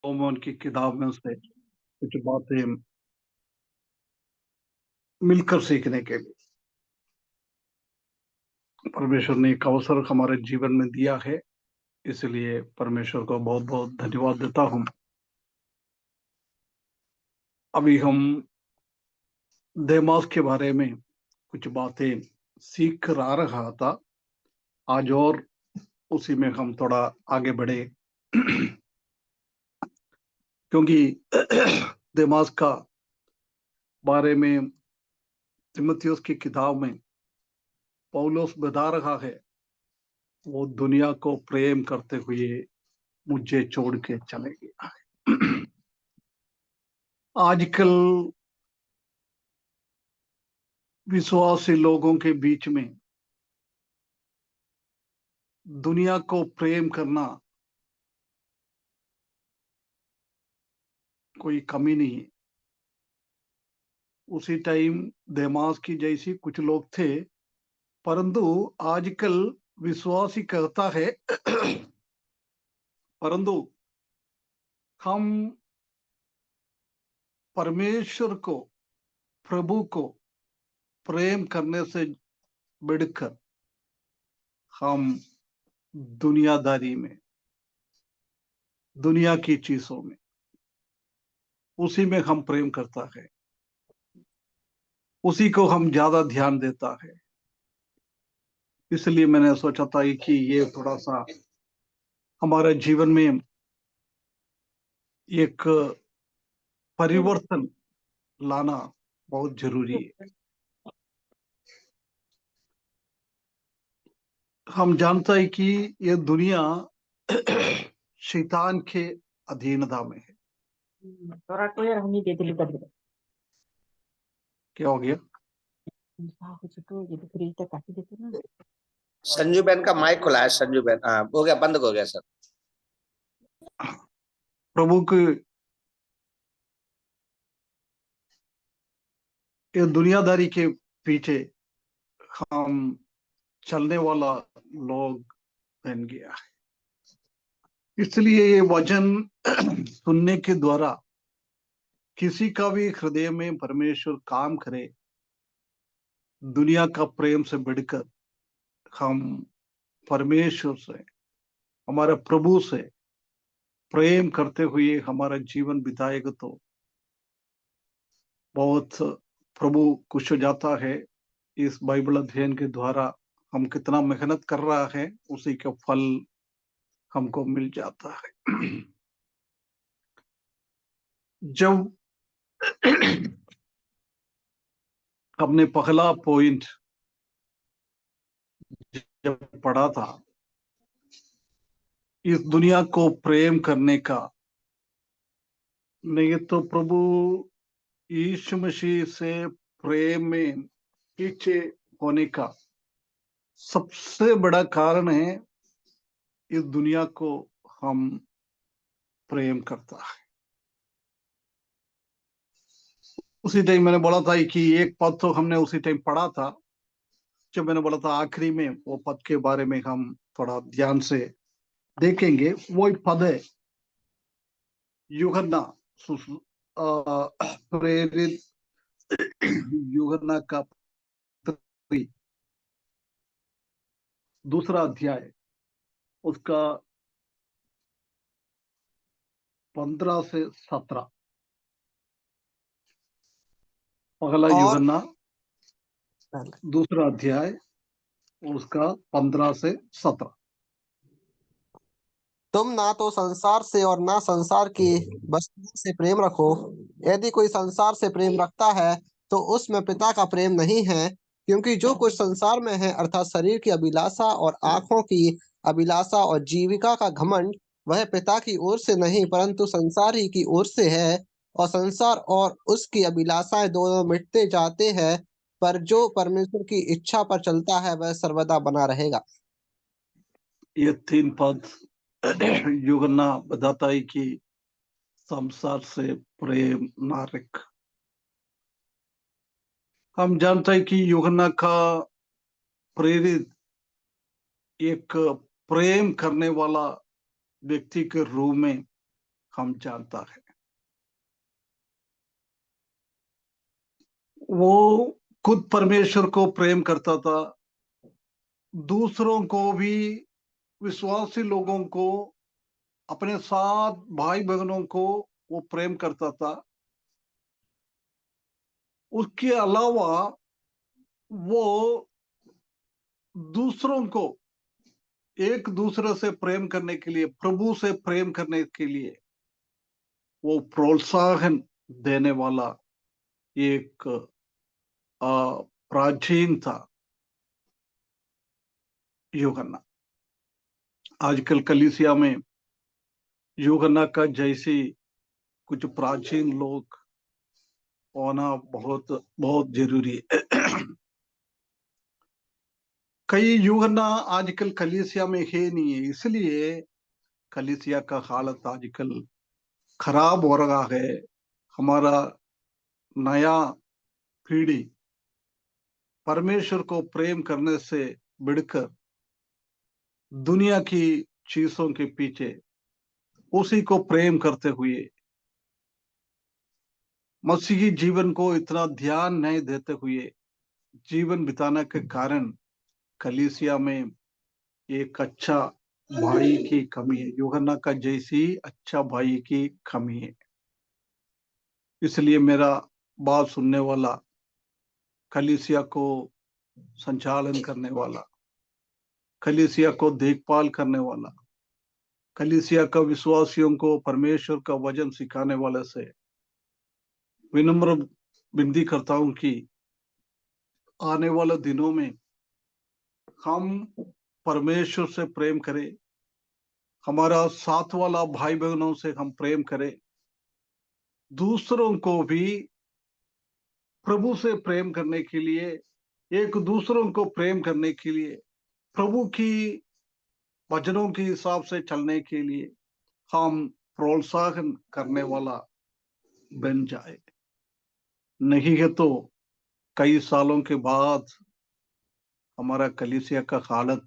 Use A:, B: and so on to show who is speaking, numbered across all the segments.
A: ओमन की किताब में से कुछ बातें मिलकर सीखने के लिए परमेश्वर ने एक अवसर हमारे जीवन में दिया है। इसलिए परमेश्वर को बहुत बहुत धन्यवाद देता हूँ। अभी हम देमास के बारे में कुछ बातें सीख कर आ रहा था आज, और उसी में हम थोड़ा आगे बढ़े क्योंकि देमास का बारे में तिमुथियुस की किताब में पौलुस बता रहा है, वो दुनिया को प्रेम करते हुए मुझे छोड़ के चले गया है। आजकल विश्वासी लोगों के बीच में दुनिया को प्रेम करना कोई कमी नहीं है। उसी टाइम देमास की जैसी कुछ लोग थे, परंतु आजकल विश्वासी कहता है परंतु हम परमेश्वर को, प्रभु को प्रेम करने से बढ़कर हम दुनियादारी में, दुनिया की चीजों में, उसी में हम प्रेम करता है, उसी को हम ज्यादा ध्यान देता है। इसलिए मैंने सोचा था कि ये थोड़ा सा हमारे जीवन में एक परिवर्तन लाना बहुत जरूरी है। हम जानते हैं कि ये दुनिया शैतान के अधीनता में है। क्या हो गया?
B: संजू बहन का माइक खुला है। संजू बहन, हाँ हो गया, बंद हो गया सर।
A: प्रभु की ये दुनियादारी के पीछे हम चलने वाला लोग बन गया है। इसलिए ये वचन सुनने के द्वारा किसी का भी हृदय में परमेश्वर काम करे, दुनिया का प्रेम से बढ़कर हम परमेश्वर से, हमारे प्रभु से प्रेम करते हुए हमारा जीवन बिताएगा तो बहुत प्रभु खुश हो जाता है। इस बाइबल अध्ययन के द्वारा हम कितना मेहनत कर रहा है, उसी का फल हमको मिल जाता है। जब हमने पहला पॉइंट जब पढ़ा था, इस दुनिया को प्रेम करने का, नहीं तो प्रभु यीशु मसीह से प्रेम में पीछे होने का सबसे बड़ा कारण है, इस दुनिया को हम प्रेम करता है। उसी टाइम मैंने बोला था कि एक पद तो हमने उसी टाइम पढ़ा था, जब मैंने बोला था आखिरी में वो पद के बारे में हम थोड़ा ध्यान से देखेंगे। वो एक पद है यूहन्ना प्रेरित यूहन्ना का दूसरा अध्याय, उसका 15 से 17। पहला यूहन्ना दूसरा अध्याय, उसका 15 से 17।
C: तुम ना तो संसार से और ना संसार की वस्तुओं से प्रेम रखो। यदि कोई संसार से प्रेम रखता है तो उसमें पिता का प्रेम नहीं है, क्योंकि जो कुछ संसार में है, अर्थात शरीर की अभिलाषा और आंखों की अभिलाषा और जीविका का घमंड, वह पिता की ओर से नहीं परंतु संसार ही की ओर से है। और संसार और उसकी अभिलाषाएं दोनों मिटते जाते हैं, पर जो परमेश्वर की इच्छा पर चलता है वह सर्वदा बना रहेगा।
A: ये 3 पद यूहन्ना बताता है कि संसार से प्रेम ना रख। हम जानते हैं कि यूहन्ना का प्रेरित एक प्रेम करने वाला व्यक्ति के रूप में हम जानता है। वो खुद परमेश्वर को प्रेम करता था, दूसरों को भी, विश्वासी लोगों को, अपने साथ भाई बहनों को वो प्रेम करता था। उसके अलावा वो दूसरों को एक दूसरे से प्रेम करने के लिए, प्रभु से प्रेम करने के लिए वो प्रोत्साहन देने वाला एक प्राचीन था यूहन्ना। आजकल कलीसिया में यूहन्ना का जैसी कुछ प्राचीन लोग होना बहुत बहुत जरूरी है। कई यूहन्ना आजकल कलीसिया में है नहीं है, इसलिए कलीसिया का हालत आजकल खराब हो रहा है। हमारा नया पीढ़ी परमेश्वर को प्रेम करने से बढ़कर दुनिया की चीजों के पीछे उसी को प्रेम करते हुए मसीही जीवन को इतना ध्यान नहीं देते हुए जीवन बिताने के कारण कलीसिया में एक अच्छा भाई की कमी है, यूहन्ना का जैसी अच्छा भाई की कमी है। इसलिए मेरा बात सुनने वाला, कलीसिया को संचालन करने वाला, कलीसिया को देखभाल करने वाला, कलीसिया का विश्वासियों को परमेश्वर का वचन सिखाने वाले से विनम्र विनती करता हूं कि आने वाले दिनों में हम परमेश्वर से प्रेम करें, हमारा साथ वाला भाई बहनों से हम प्रेम करें, दूसरों को भी प्रभु से प्रेम करने के लिए, एक दूसरों को प्रेम करने के लिए, प्रभु की वचनों के हिसाब से चलने के लिए हम प्रोत्साहन करने वाला बन जाए। नहीं है तो कई सालों के बाद हमारा कलीसिया का हालत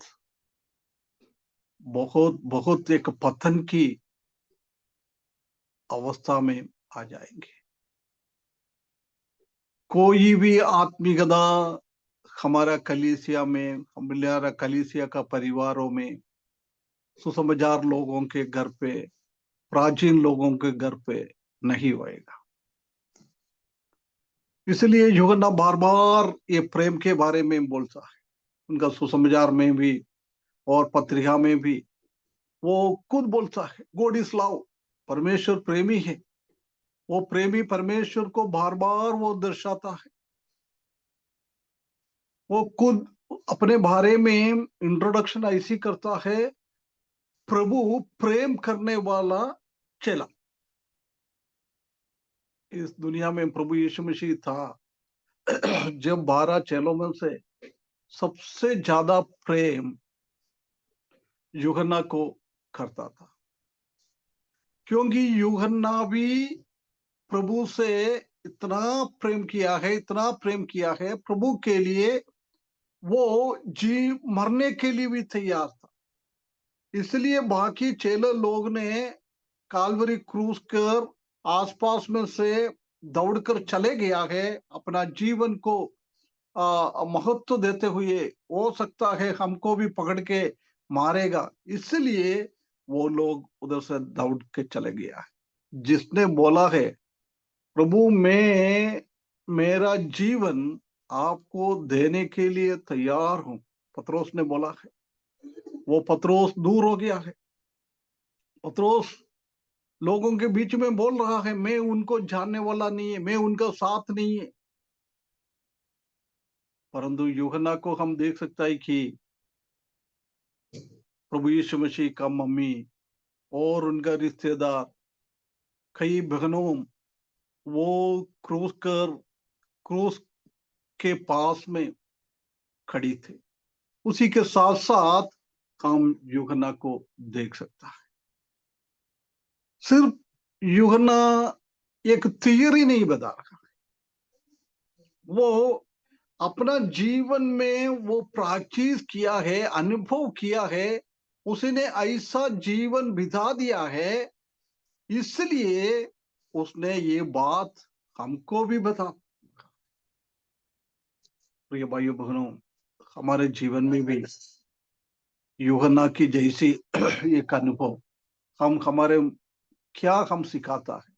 A: बहुत बहुत एक पतन की अवस्था में आ जाएंगे। कोई भी आत्मिकता हमारा कलीसिया में, हमारा कलीसिया का परिवारों में, सुसमाचार लोगों के घर पे, प्राचीन लोगों के घर पे नहीं होएगा। इसलिए यूहन्ना बार बार ये प्रेम के बारे में बोलता है, उनका सुसमाचार में भी और पत्रिका में भी वो खुद बोलता है, गॉड इज लव, परमेश्वर प्रेमी है। वो प्रेमी परमेश्वर को बार बार वो दर्शाता है। वो खुद अपने बारे में इंट्रोडक्शन ऐसी करता है, प्रभु प्रेम करने वाला चेला। इस दुनिया में प्रभु यीशु मसीह था जब 12 चेलों में से सबसे ज्यादा प्रेम यूहन्ना को करता था, क्योंकि यूहन्ना भी प्रभु से इतना प्रेम किया है, इतना प्रेम किया है प्रभु के लिए, वो जी मरने के लिए भी तैयार था। इसलिए बाकी चेले लोग ने काल्वरी क्रूस कर आसपास में से दौड़कर चले गया है, अपना जीवन को महत्व देते हुए, हो सकता है हमको भी पकड़ के मारेगा, इसलिए वो लोग उधर से दौड़ के चले गया है। जिसने बोला है, प्रभु मैं मेरा जीवन आपको देने के लिए तैयार हूं, पत्रोस ने बोला है। वो पत्रोस दूर हो गया है, पत्रोस लोगों के बीच में बोल रहा है, मैं उनको जानने वाला नहीं है, मैं उनका साथ नहीं है। परंतु यूहन्ना को हम देख सकता है कि प्रभु यीशु मसीह का मम्मी और उनका रिश्तेदार, कई बहनों, वो क्रूस के पास में खड़ी थे। उसी के साथ साथ हम यूहन्ना को देख सकता है। सिर्फ यूहन्ना एक थियरी नहीं बता रहा है, वो अपना जीवन में वो प्रैक्टिस किया है, अनुभव किया है, उसने ऐसा जीवन बिता दिया है इसलिए उसने ये बात हमको भी बता। प्रिय भाइयों बहनों, हमारे जीवन में भी यूहन्ना की जैसी एक अनुभव हम हमारे क्या हम सिखाता है,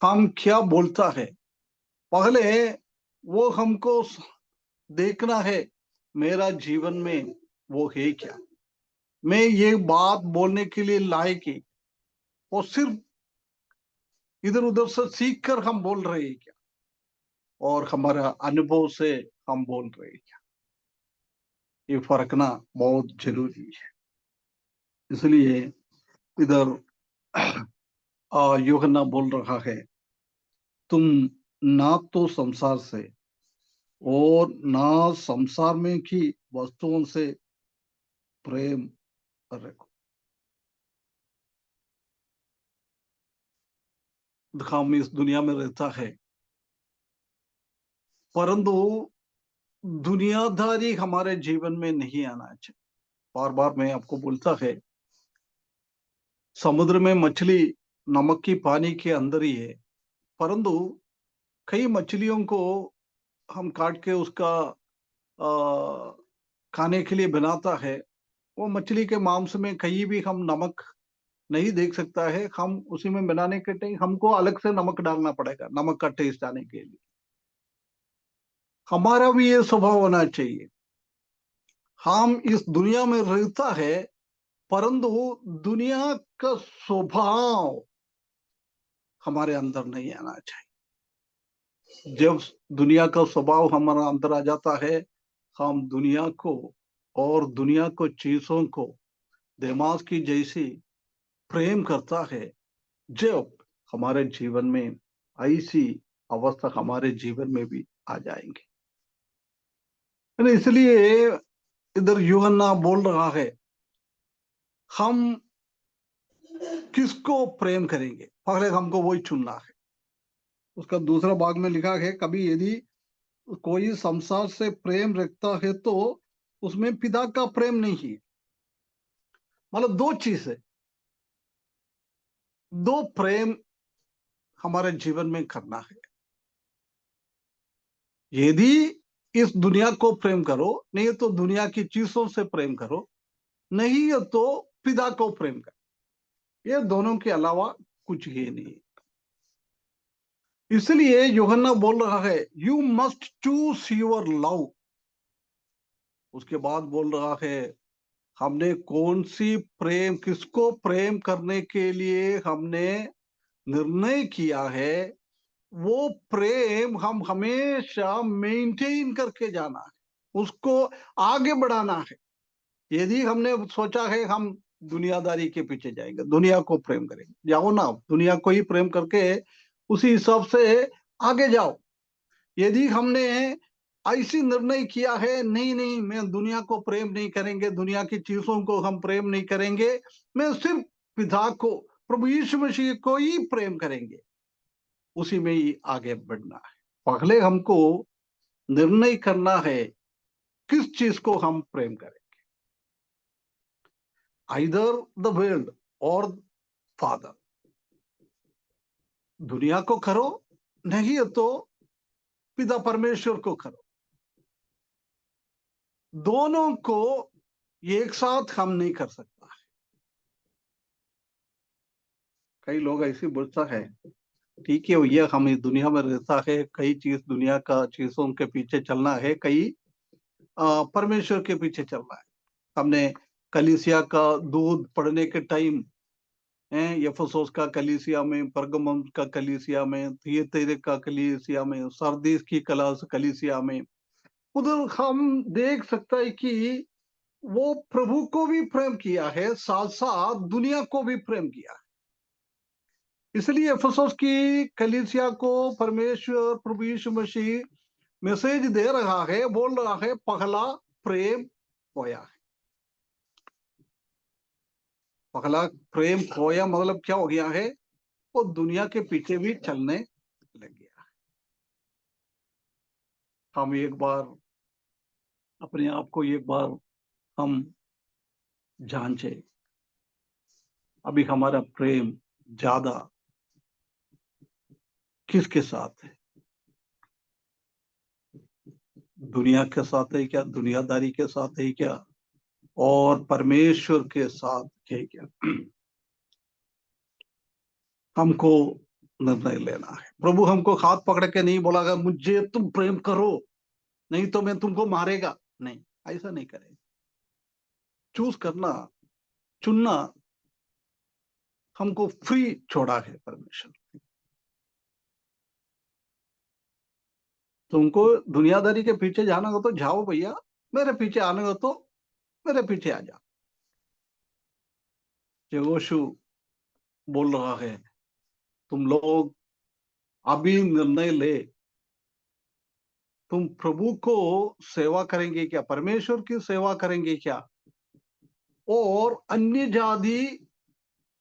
A: हम क्या बोलता है, पहले वो हमको देखना है मेरा जीवन में वो है क्या, मैं ये बात बोलने के लिए लायक है, और सिर्फ इधर उधर से सीख कर हम बोल रहे हैं क्या, और हमारा अनुभव से हम बोल रहे हैं क्या, ये फर्कना बहुत जरूरी है। इसलिए इधर यूहन्ना बोल रहा है, तुम ना तो संसार से और ना संसार में की वस्तुओं से प्रेम रखो। हम इस दुनिया में रहता है, परंतु दुनियादारी हमारे जीवन में नहीं आना चाहिए। बार बार मैं आपको बोलता है, समुद्र में मछली नमक की पानी के अंदर ही है, परंतु कई मछलियों को हम काट के उसका खाने के लिए बनाता है, वो मछली के मांस में कहीं भी हम नमक नहीं देख सकता है। हम उसी में बनाने के टाइम हमको अलग से नमक डालना पड़ेगा, नमक का टेस्ट आने के लिए। हमारा भी ये स्वभाव होना चाहिए। हम इस दुनिया में रहता है, परंतु दुनिया का स्वभाव हमारे अंदर नहीं आना चाहिए। जब दुनिया का स्वभाव हमारे अंदर आ जाता है, हम दुनिया को और दुनिया को चीजों को दिमाग की जैसी प्रेम करता है। जब हमारे जीवन में ऐसी अवस्था हमारे जीवन में भी आ जाएंगे, इसलिए इधर यूहन्ना बोल रहा है, हम किसको प्रेम करेंगे, पहले हमको वही चुनना है। उसका दूसरा भाग में लिखा है, कभी यदि कोई संसार से प्रेम रखता है तो उसमें पिता का प्रेम नहीं है। मतलब दो चीज है, दो प्रेम हमारे जीवन में करना है। यदि इस दुनिया को प्रेम करो, नहीं तो दुनिया की चीजों से प्रेम करो, नहीं है तो पिता को प्रेम करो। ये दोनों के अलावा कुछ ही नहीं। इसलिए यूहन्ना बोल रहा है, you must choose your love. उसके बाद बोल रहा है, हमने कौन सी प्रेम, किसको प्रेम करने के लिए हमने निर्णय किया है, वो प्रेम हम हमेशा मेंटेन करके जाना है, उसको आगे बढ़ाना है। यदि हमने सोचा है हम दुनियादारी के पीछे जाएंगे, दुनिया को प्रेम करेंगे, जाओ ना, दुनिया को ही प्रेम करके उसी हिसाब से आगे जाओ। यदि हमने ऐसी निर्णय किया है, नहीं नहीं मैं दुनिया को प्रेम नहीं करेंगे, दुनिया की चीजों को हम प्रेम नहीं करेंगे, मैं सिर्फ पिता को, प्रभु यीशु मसीह को ही प्रेम करेंगे, उसी में ही आगे बढ़ना है। पहले हमको निर्णय करना है किस चीज को हम प्रेम करें, आइदर द वर्ल्ड और फादर। दुनिया को करो, नहीं है तो पिता परमेश्वर को करो। दोनों को एक साथ हम नहीं कर सकता है। कई लोग ऐसे बोलता है, ठीक है भैया हम इस दुनिया में रहता है, कई चीज दुनिया का चीजों के पीछे चलना है, कई परमेश्वर के पीछे चलना है। हमने कलीसिया का दूध पढ़ने के टाइम, यफसोस का कलीसिया में, परगमम का कलीसिया में, थियतैरे का कलीसिया में, सरदीस की कलीसिया में, उधर हम देख सकता है कि वो प्रभु को भी प्रेम किया है, साथ साथ दुनिया को भी प्रेम किया है। इसलिए एफेसुस की कलीसिया को परमेश्वर प्रभु यीशु मसीह मैसेज दे रहा है, बोल रहा है, पहला प्रेम खोया है। पहला प्रेम खोया मतलब क्या हो गया है, वो दुनिया के पीछे भी चलने लग गया। हम एक बार अपने आप को एक बार हम जांचे, अभी हमारा प्रेम ज्यादा किसके साथ है? दुनिया के साथ है क्या? दुनियादारी के साथ है क्या? और परमेश्वर के साथ है क्या? हमको निर्णय लेना है। प्रभु हमको हाथ पकड़ के नहीं बोलागा मुझे तुम प्रेम करो नहीं तो मैं तुमको मारेगा, नहीं, ऐसा नहीं करेगा। चूज करना, चुनना हमको फ्री छोड़ा है परमेश्वर। तुमको दुनियादारी के पीछे जाना हो तो जाओ भैया, मेरे पीछे आने हो तो मेरे पीछे आ जाओ। यहोशू बोल रहा है तुम लोग अभी निर्णय ले, तुम प्रभु को सेवा करेंगे क्या, परमेश्वर की सेवा करेंगे क्या, और अन्य जाति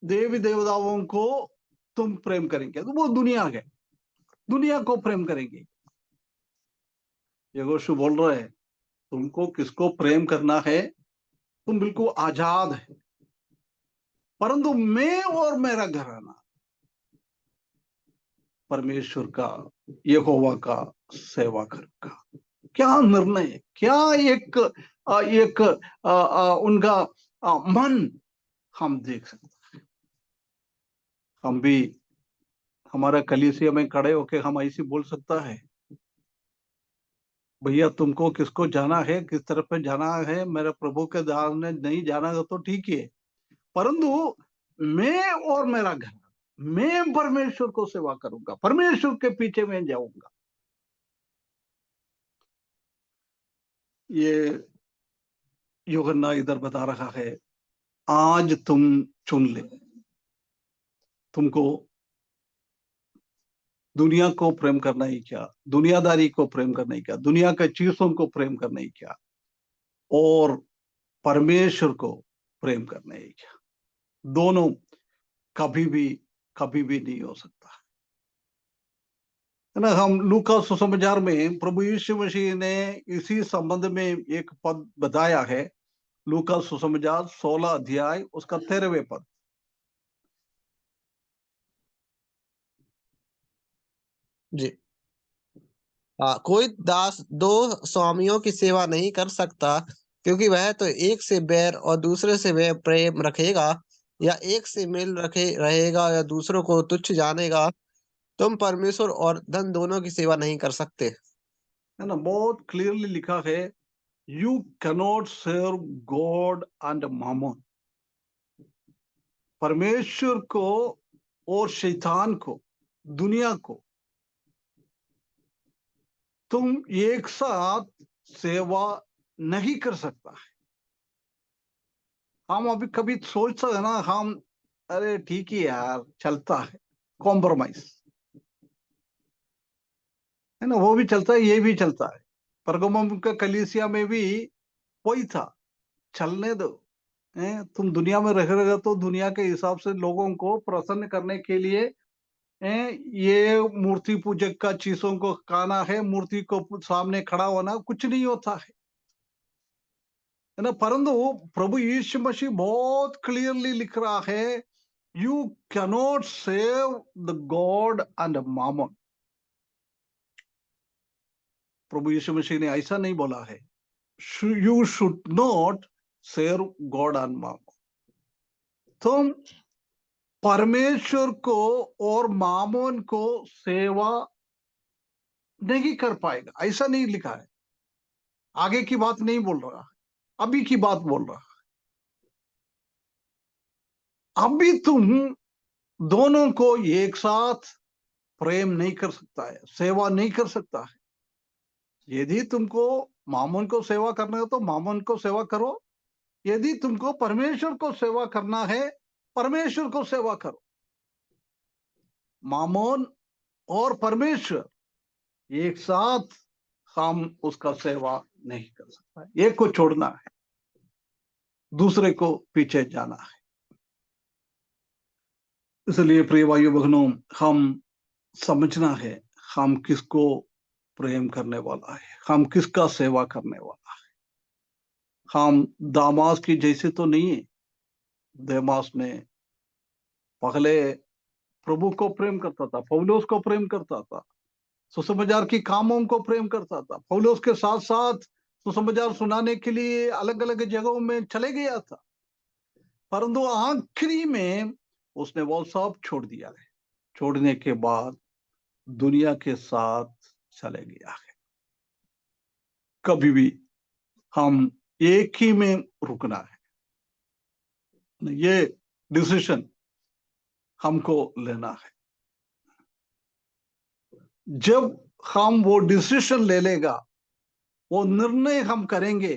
A: देवी देवताओं को तुम प्रेम करेंगे? तो वो दुनिया है, दुनिया को प्रेम करेंगे। यहोशू बोल रहे हैं तुमको किसको प्रेम करना है, तुम बिल्कुल आजाद है, परंतु मैं और मेरा घराना परमेश्वर का, यहोवा का सेवा करूंगा। क्या निर्णय है, क्या एक उनका मन हम देख सकते हैं। हम भी हमारा कलीसिया में खड़े होके हम ऐसे बोल सकता है भैया तुमको किसको जाना है, किस तरफ पे जाना है, मेरे प्रभु के दास ने नहीं जाना तो ठीक है, परंतु मैं और मेरा घर, मैं परमेश्वर को सेवा करूंगा, परमेश्वर के पीछे मैं जाऊंगा। ये यूहन्ना इधर बता रहा है आज तुम चुन ले, तुमको दुनिया को प्रेम करना ही क्या, दुनियादारी को प्रेम करना ही क्या, दुनिया के चीजों को प्रेम करना ही क्या, और परमेश्वर को प्रेम करना ही क्या। दोनों कभी भी नहीं हो सकता है ना। हम लूका सुसमाचार में प्रभु यीशु मसीह ने इसी संबंध में एक पद बताया है। लूका सुसमाचार 16 अध्याय उसका 13वें पद।
C: जी। कोई दास दो स्वामियों की सेवा नहीं कर सकता, क्योंकि वह तो एक से बैर और दूसरे से वह प्रेम रखेगा, या एक से मिल रखे रहेगा या दूसरों को तुच्छ जानेगा। तुम परमेश्वर और धन दोनों की सेवा नहीं कर सकते।
A: है ना, बहुत क्लियरली लिखा है you cannot serve God and mammon. परमेश्वर को और शैतान को, दुनिया को तुम एक साथ सेवा नहीं कर सकता है। हम अभी कभी सोचता है ना, हम अरे ठीक है यार चलता है, कॉम्प्रोमाइज है ना, वो भी चलता है ये भी चलता है। परगमुम का कलीसिया में भी वही था, चलने दो। तुम दुनिया में रह रहे तो दुनिया के हिसाब से लोगों को प्रसन्न करने के लिए ये मूर्ति पूजक का चीजों को खाना है, मूर्ति को सामने खड़ा होना कुछ नहीं होता है ना। परंतु प्रभु यीशु मसीह बहुत क्लियरली लिख रहा है you cannot serve the god and mammon. प्रभु यीशु मसीह ने ऐसा नहीं बोला है you should not serve god and mammon. तुम परमेश्वर को और मामोन को सेवा नहीं कर पाएगा, ऐसा नहीं लिखा है। आगे की बात नहीं बोल रहा है, अभी की बात बोल रहा है। अभी तुम दोनों को एक साथ प्रेम नहीं कर सकता है, सेवा नहीं कर सकता है। यदि तुमको मामोन को सेवा करना है तो मामोन को सेवा करो, यदि तुमको परमेश्वर को सेवा करना है परमेश्वर को सेवा करो। मामोन और परमेश्वर एक साथ हम उसका सेवा नहीं कर सकता, एक को छोड़ना है, दूसरे को पीछे जाना है। इसलिए प्रिय भाइयों बहनों, हम समझना है हम किसको प्रेम करने वाला है, हम किसका सेवा करने वाला है। हम दामास की जैसे तो नहीं है। देमास ने पहले प्रभु को प्रेम करता था, पौलुस को प्रेम करता था, सुसमाचार की कामों को प्रेम करता था, पौलुस के साथ साथ सुसमाचार सुनाने के लिए अलग अलग जगहों में चले गया था, परंतु आखिरी में उसने वो सब छोड़ दिया है। छोड़ने के बाद दुनिया के साथ चले गया है। कभी भी हम एक ही में रुकना है, ये डिसीजन हमको लेना है। जब हम वो डिसीजन ले लेगा, वो निर्णय हम करेंगे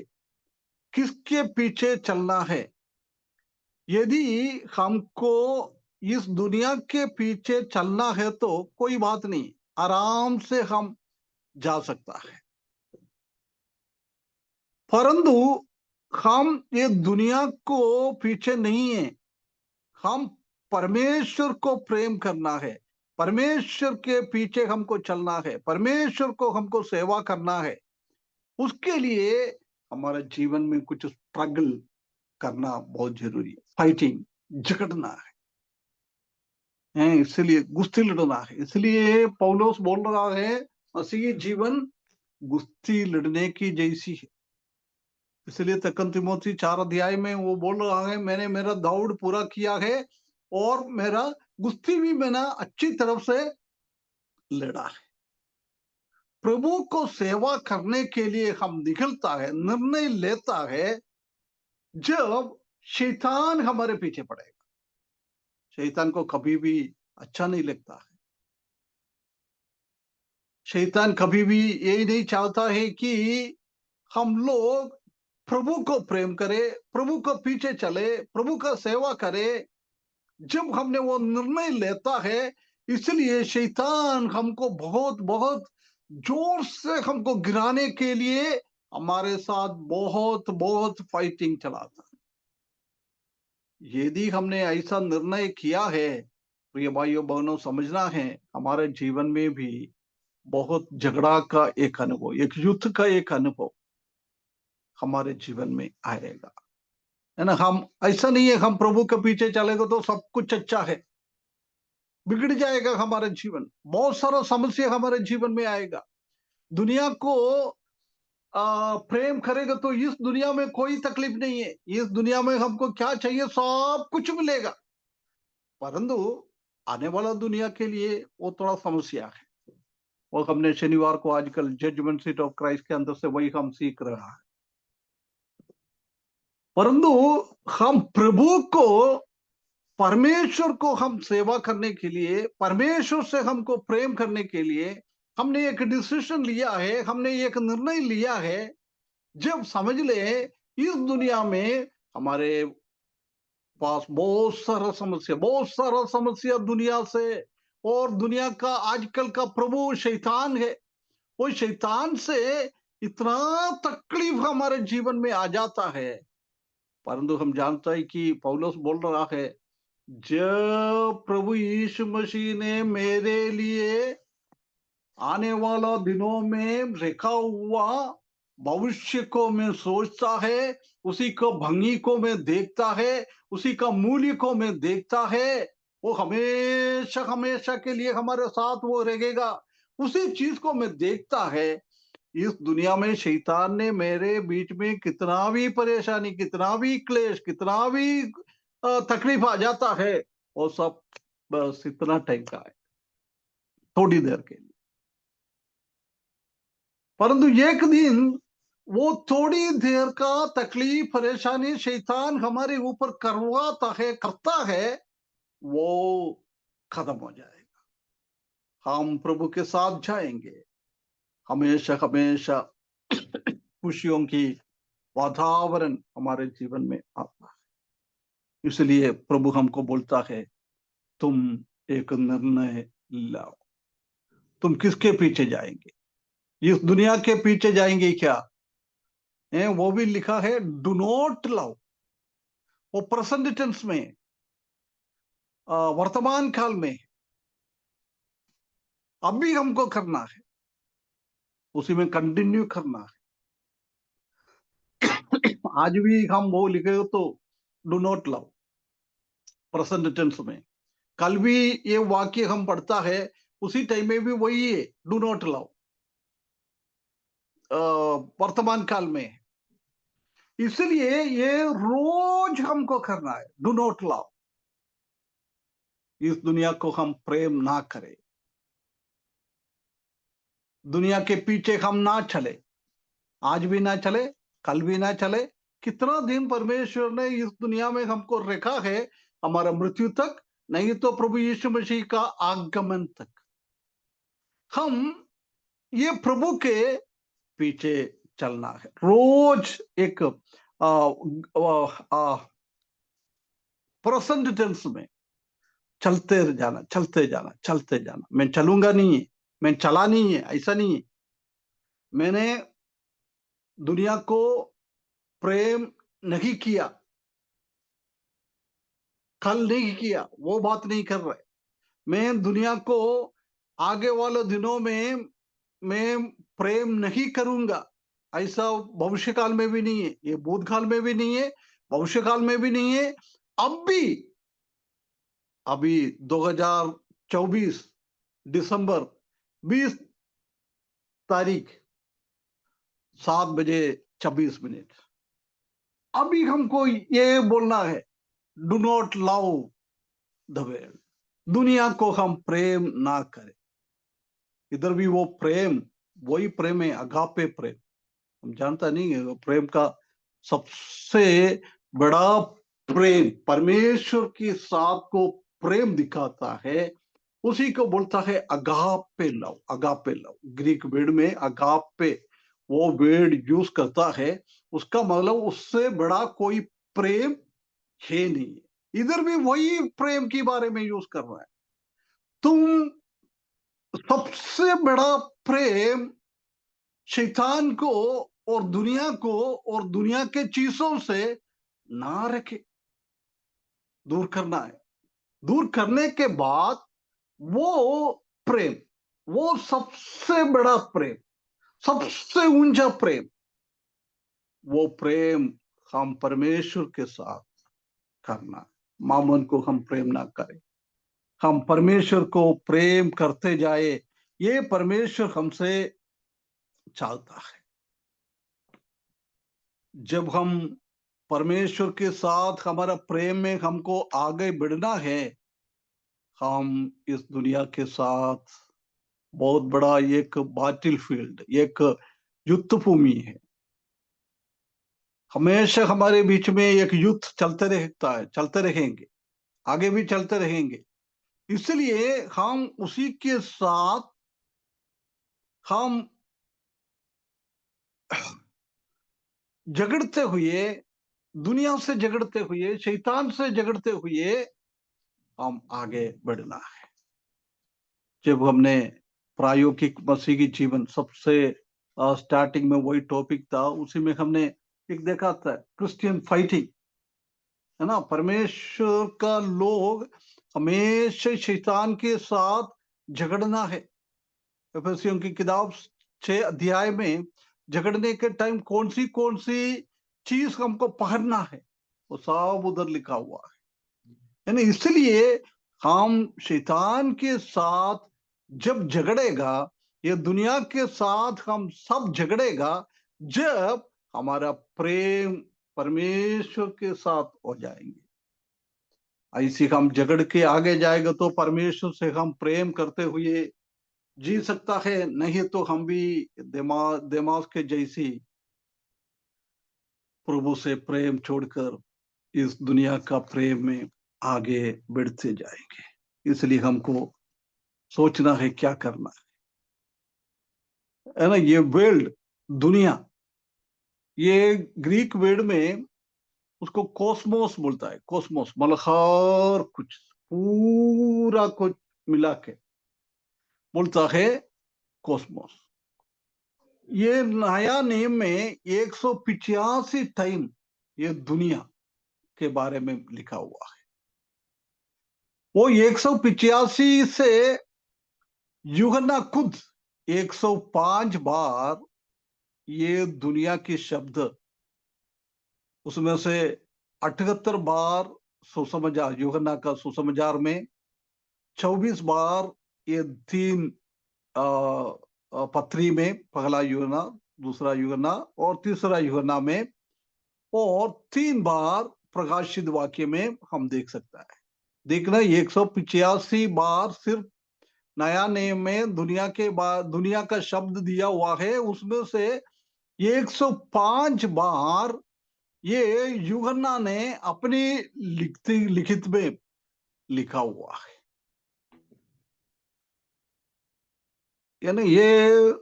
A: किसके पीछे चलना है। यदि हमको इस दुनिया के पीछे चलना है तो कोई बात नहीं, आराम से हम जा सकता है, परंतु हम ये दुनिया को पीछे नहीं है, हम परमेश्वर को प्रेम करना है, परमेश्वर के पीछे हमको चलना है, परमेश्वर को हमको सेवा करना है। उसके लिए हमारे जीवन में कुछ स्ट्रगल करना बहुत जरूरी है, फाइटिंग, झगड़ना है, इसलिए कुश्ती लड़ना है। इसलिए पौलुस बोल रहा है मसीही जीवन कुश्ती लड़ने की जैसी है। इसलिए 2 तिमोथी 4 अध्याय में वो बोल रहा है, मैंने मेरा दौड़ पूरा किया है और मेरा कुश्ती भी मैंने अच्छी तरफ से लड़ा है। प्रभु को सेवा करने के लिए हम निकलता है, निर्णय लेता है जब शैतान हमारे पीछे पड़ेगा। शैतान को कभी भी अच्छा नहीं लगता है। शैतान कभी भी यही नहीं चाहता है कि हम लोग प्रभु को प्रेम करें, प्रभु को पीछे चले, प्रभु का सेवा करें। जब हमने वो निर्णय लेता है, इसलिए शैतान हमको बहुत बहुत जोर से हमको गिराने के लिए हमारे साथ बहुत बहुत फाइटिंग चलाता है। यदि हमने ऐसा निर्णय किया है, प्रिय भाइयों बहनों, समझना है हमारे जीवन में भी बहुत झगड़ा का एक अनुभव, एक युद्ध का एक अनुभव हमारे जीवन में आएगा, है ना। हम ऐसा नहीं है हम प्रभु के पीछे चलेगा तो सब कुछ अच्छा है, बिगड़ जाएगा हमारा जीवन, बहुत सारा समस्या हमारे जीवन में आएगा। दुनिया को प्रेम करेगा तो इस दुनिया में कोई तकलीफ नहीं है, इस दुनिया में हमको क्या चाहिए सब कुछ मिलेगा, परंतु आने वाला दुनिया के लिए वो थोड़ा समस्या है। और हमने शनिवार को आजकल जजमेंट सीट ऑफ क्राइस्ट के अंदर से वही हम सीख रहा है। परंतु हम प्रभु को, परमेश्वर को हम सेवा करने के लिए, परमेश्वर से हमको प्रेम करने के लिए हमने एक डिसीजन लिया है, हमने एक निर्णय लिया है। जब समझ ले इस दुनिया में हमारे पास बहुत सारा समस्या दुनिया से, और दुनिया का आजकल का प्रभु शैतान है, वो शैतान से इतना तकलीफ हमारे जीवन में आ जाता है। परंतु हम जानते हैं कि पौलुस बोल रहा है, जब प्रभु यीशु मसीह ने मेरे लिए आने वाला दिनों में रखा हुआ भविष्य को मैं सोचता है, उसी को भंगी को मैं देखता है, उसी का मूल्य को मैं देखता है, वो हमेशा हमेशा के लिए हमारे साथ वो रहेगा, उसी चीज को मैं देखता है। इस दुनिया में शैतान ने मेरे बीच में कितना भी परेशानी, कितना भी क्लेश, कितना भी तकलीफ आ जाता है, वो सब बस इतना टाइम का है, थोड़ी देर के लिए। परंतु एक दिन वो थोड़ी देर का तकलीफ, परेशानी शैतान हमारे ऊपर करवाता है, करता है, वो खत्म हो जाएगा। हम प्रभु के साथ जाएंगे, हमेशा हमेशा खुशियों की वातावरण हमारे जीवन में आता है। इसलिए प्रभु हमको बोलता है, तुम एक निर्णय लाओ, तुम किसके पीछे जाएंगे? इस दुनिया के पीछे जाएंगे क्या? वो भी लिखा है डू नॉट लव, वो प्रेजेंट टेंस में, वर्तमान काल में अभी हमको करना है, उसी में कंटिन्यू करना है। आज भी हम वो लिखे तो do not love, present tense में, कल भी ये वाक्य हम पढ़ता है, उसी टाइम में भी वही है, डू नॉट लव, वर्तमान काल में है। इसलिए ये रोज हमको करना है, डू नॉट लव। इस दुनिया को हम प्रेम ना करें, दुनिया के पीछे हम ना चले, आज भी ना चले, कल भी ना चले। कितना दिन परमेश्वर ने इस दुनिया में हमको रखा है, हमारा मृत्यु तक, नहीं तो प्रभु यीशु मसीह का आगमन तक। हम ये प्रभु के पीछे चलना है, रोज एक प्रेजेंट टेंस में चलते जाना, चलते जाना, चलते जाना। मैं चलूंगा नहीं है, मैं चला नहीं है, ऐसा नहीं है। मैंने दुनिया को प्रेम नहीं किया, कल नहीं किया, वो बात नहीं कर रहे। मैं दुनिया को आगे वाले दिनों में मैं प्रेम नहीं करूंगा, ऐसा भविष्य काल में भी नहीं है, ये भूतकाल में भी नहीं है, भविष्य काल में भी नहीं है। अब भी, अभी 2024 दिसंबर 20 तारीख 7:26, अभी हमको ये बोलना है, do not love the world, दुनिया को हम प्रेम ना करें। इधर भी वो प्रेम, वही प्रेम है, अगापे प्रेम। हम जानता नहीं है, प्रेम का सबसे बड़ा प्रेम परमेश्वर के साथ को प्रेम दिखाता है, उसी को बोलता है agape love. Agape love Greek word में अगापे वो वर्ड यूज करता है, उसका मतलब उससे बड़ा कोई प्रेम है नहीं। इधर भी वही प्रेम के बारे में यूज कर रहा है। तुम सबसे बड़ा प्रेम शैतान को और दुनिया के चीजों से ना रखे, दूर करना है। दूर करने के बाद वो प्रेम, वो सबसे बड़ा प्रेम, सबसे ऊंचा प्रेम, वो प्रेम हम परमेश्वर के साथ करना। मामन को हम प्रेम ना करें, हम परमेश्वर को प्रेम करते जाए, ये परमेश्वर हमसे चाहता है। जब हम परमेश्वर के साथ हमारा प्रेम में हमको आगे बढ़ना है, हम इस दुनिया के साथ बहुत बड़ा एक बैटल फील्ड, एक युद्ध भूमि है। हमेशा हमारे बीच में एक युद्ध चलते रहता है, चलते रहेंगे, आगे भी चलते रहेंगे। इसलिए हम उसी के साथ हम झगड़ते हुए, दुनिया से झगड़ते हुए, शैतान से झगड़ते हुए हम आगे बढ़ना है। जब हमने प्रायोगिक मसीही जीवन, सबसे स्टार्टिंग में वही टॉपिक था, उसी में हमने एक देखा था क्रिश्चियन फाइटिंग, है ना। परमेश्वर का लोग हमेशा शैतान के साथ झगड़ना है। एफेसियों की किताब 6 अध्याय में झगड़ने के टाइम कौन सी चीज हमको पहनना है, वो सब उधर लिखा हुआ है ना। इसलिए हम शैतान के साथ जब झगड़ेगा, ये दुनिया के साथ हम सब झगड़ेगा, जब हमारा प्रेम परमेश्वर के साथ हो जाएंगे। ऐसी हम झगड़ के आगे जाएगा तो परमेश्वर से हम प्रेम करते हुए जी सकता है, नहीं तो हम भी दिमाग के जैसी प्रभु से प्रेम छोड़कर इस दुनिया का प्रेम में आगे बढ़ते जाएंगे। इसलिए हमको सोचना है क्या करना है ना। ये वर्ल्ड, दुनिया, ये ग्रीक वर्ड में उसको कॉस्मोस बोलता है। कॉस्मोस मतलब हर कुछ, पूरा कुछ मिला के बोलता है कॉस्मोस। ये नया नेम में 185 टाइम ये दुनिया के बारे में लिखा हुआ है। वो 185 से यूहन्ना खुद 105 बार ये दुनिया की शब्द, उसमें से 78 बार सुसमाचार, यूहन्ना का सुसमाचार में 24 बार ये 3 पत्री में, पहला यूहन्ना, दूसरा यूहन्ना और तीसरा यूहन्ना में, और 3 बार प्रकाशित वाक्य में हम देख सकता है। देखना 185 बार सिर्फ नया नियम में दुनिया का शब्द दिया हुआ है, उसमें से 105 बार ये यूहन्ना ने अपनी लिखित में लिखा हुआ है। यानी ये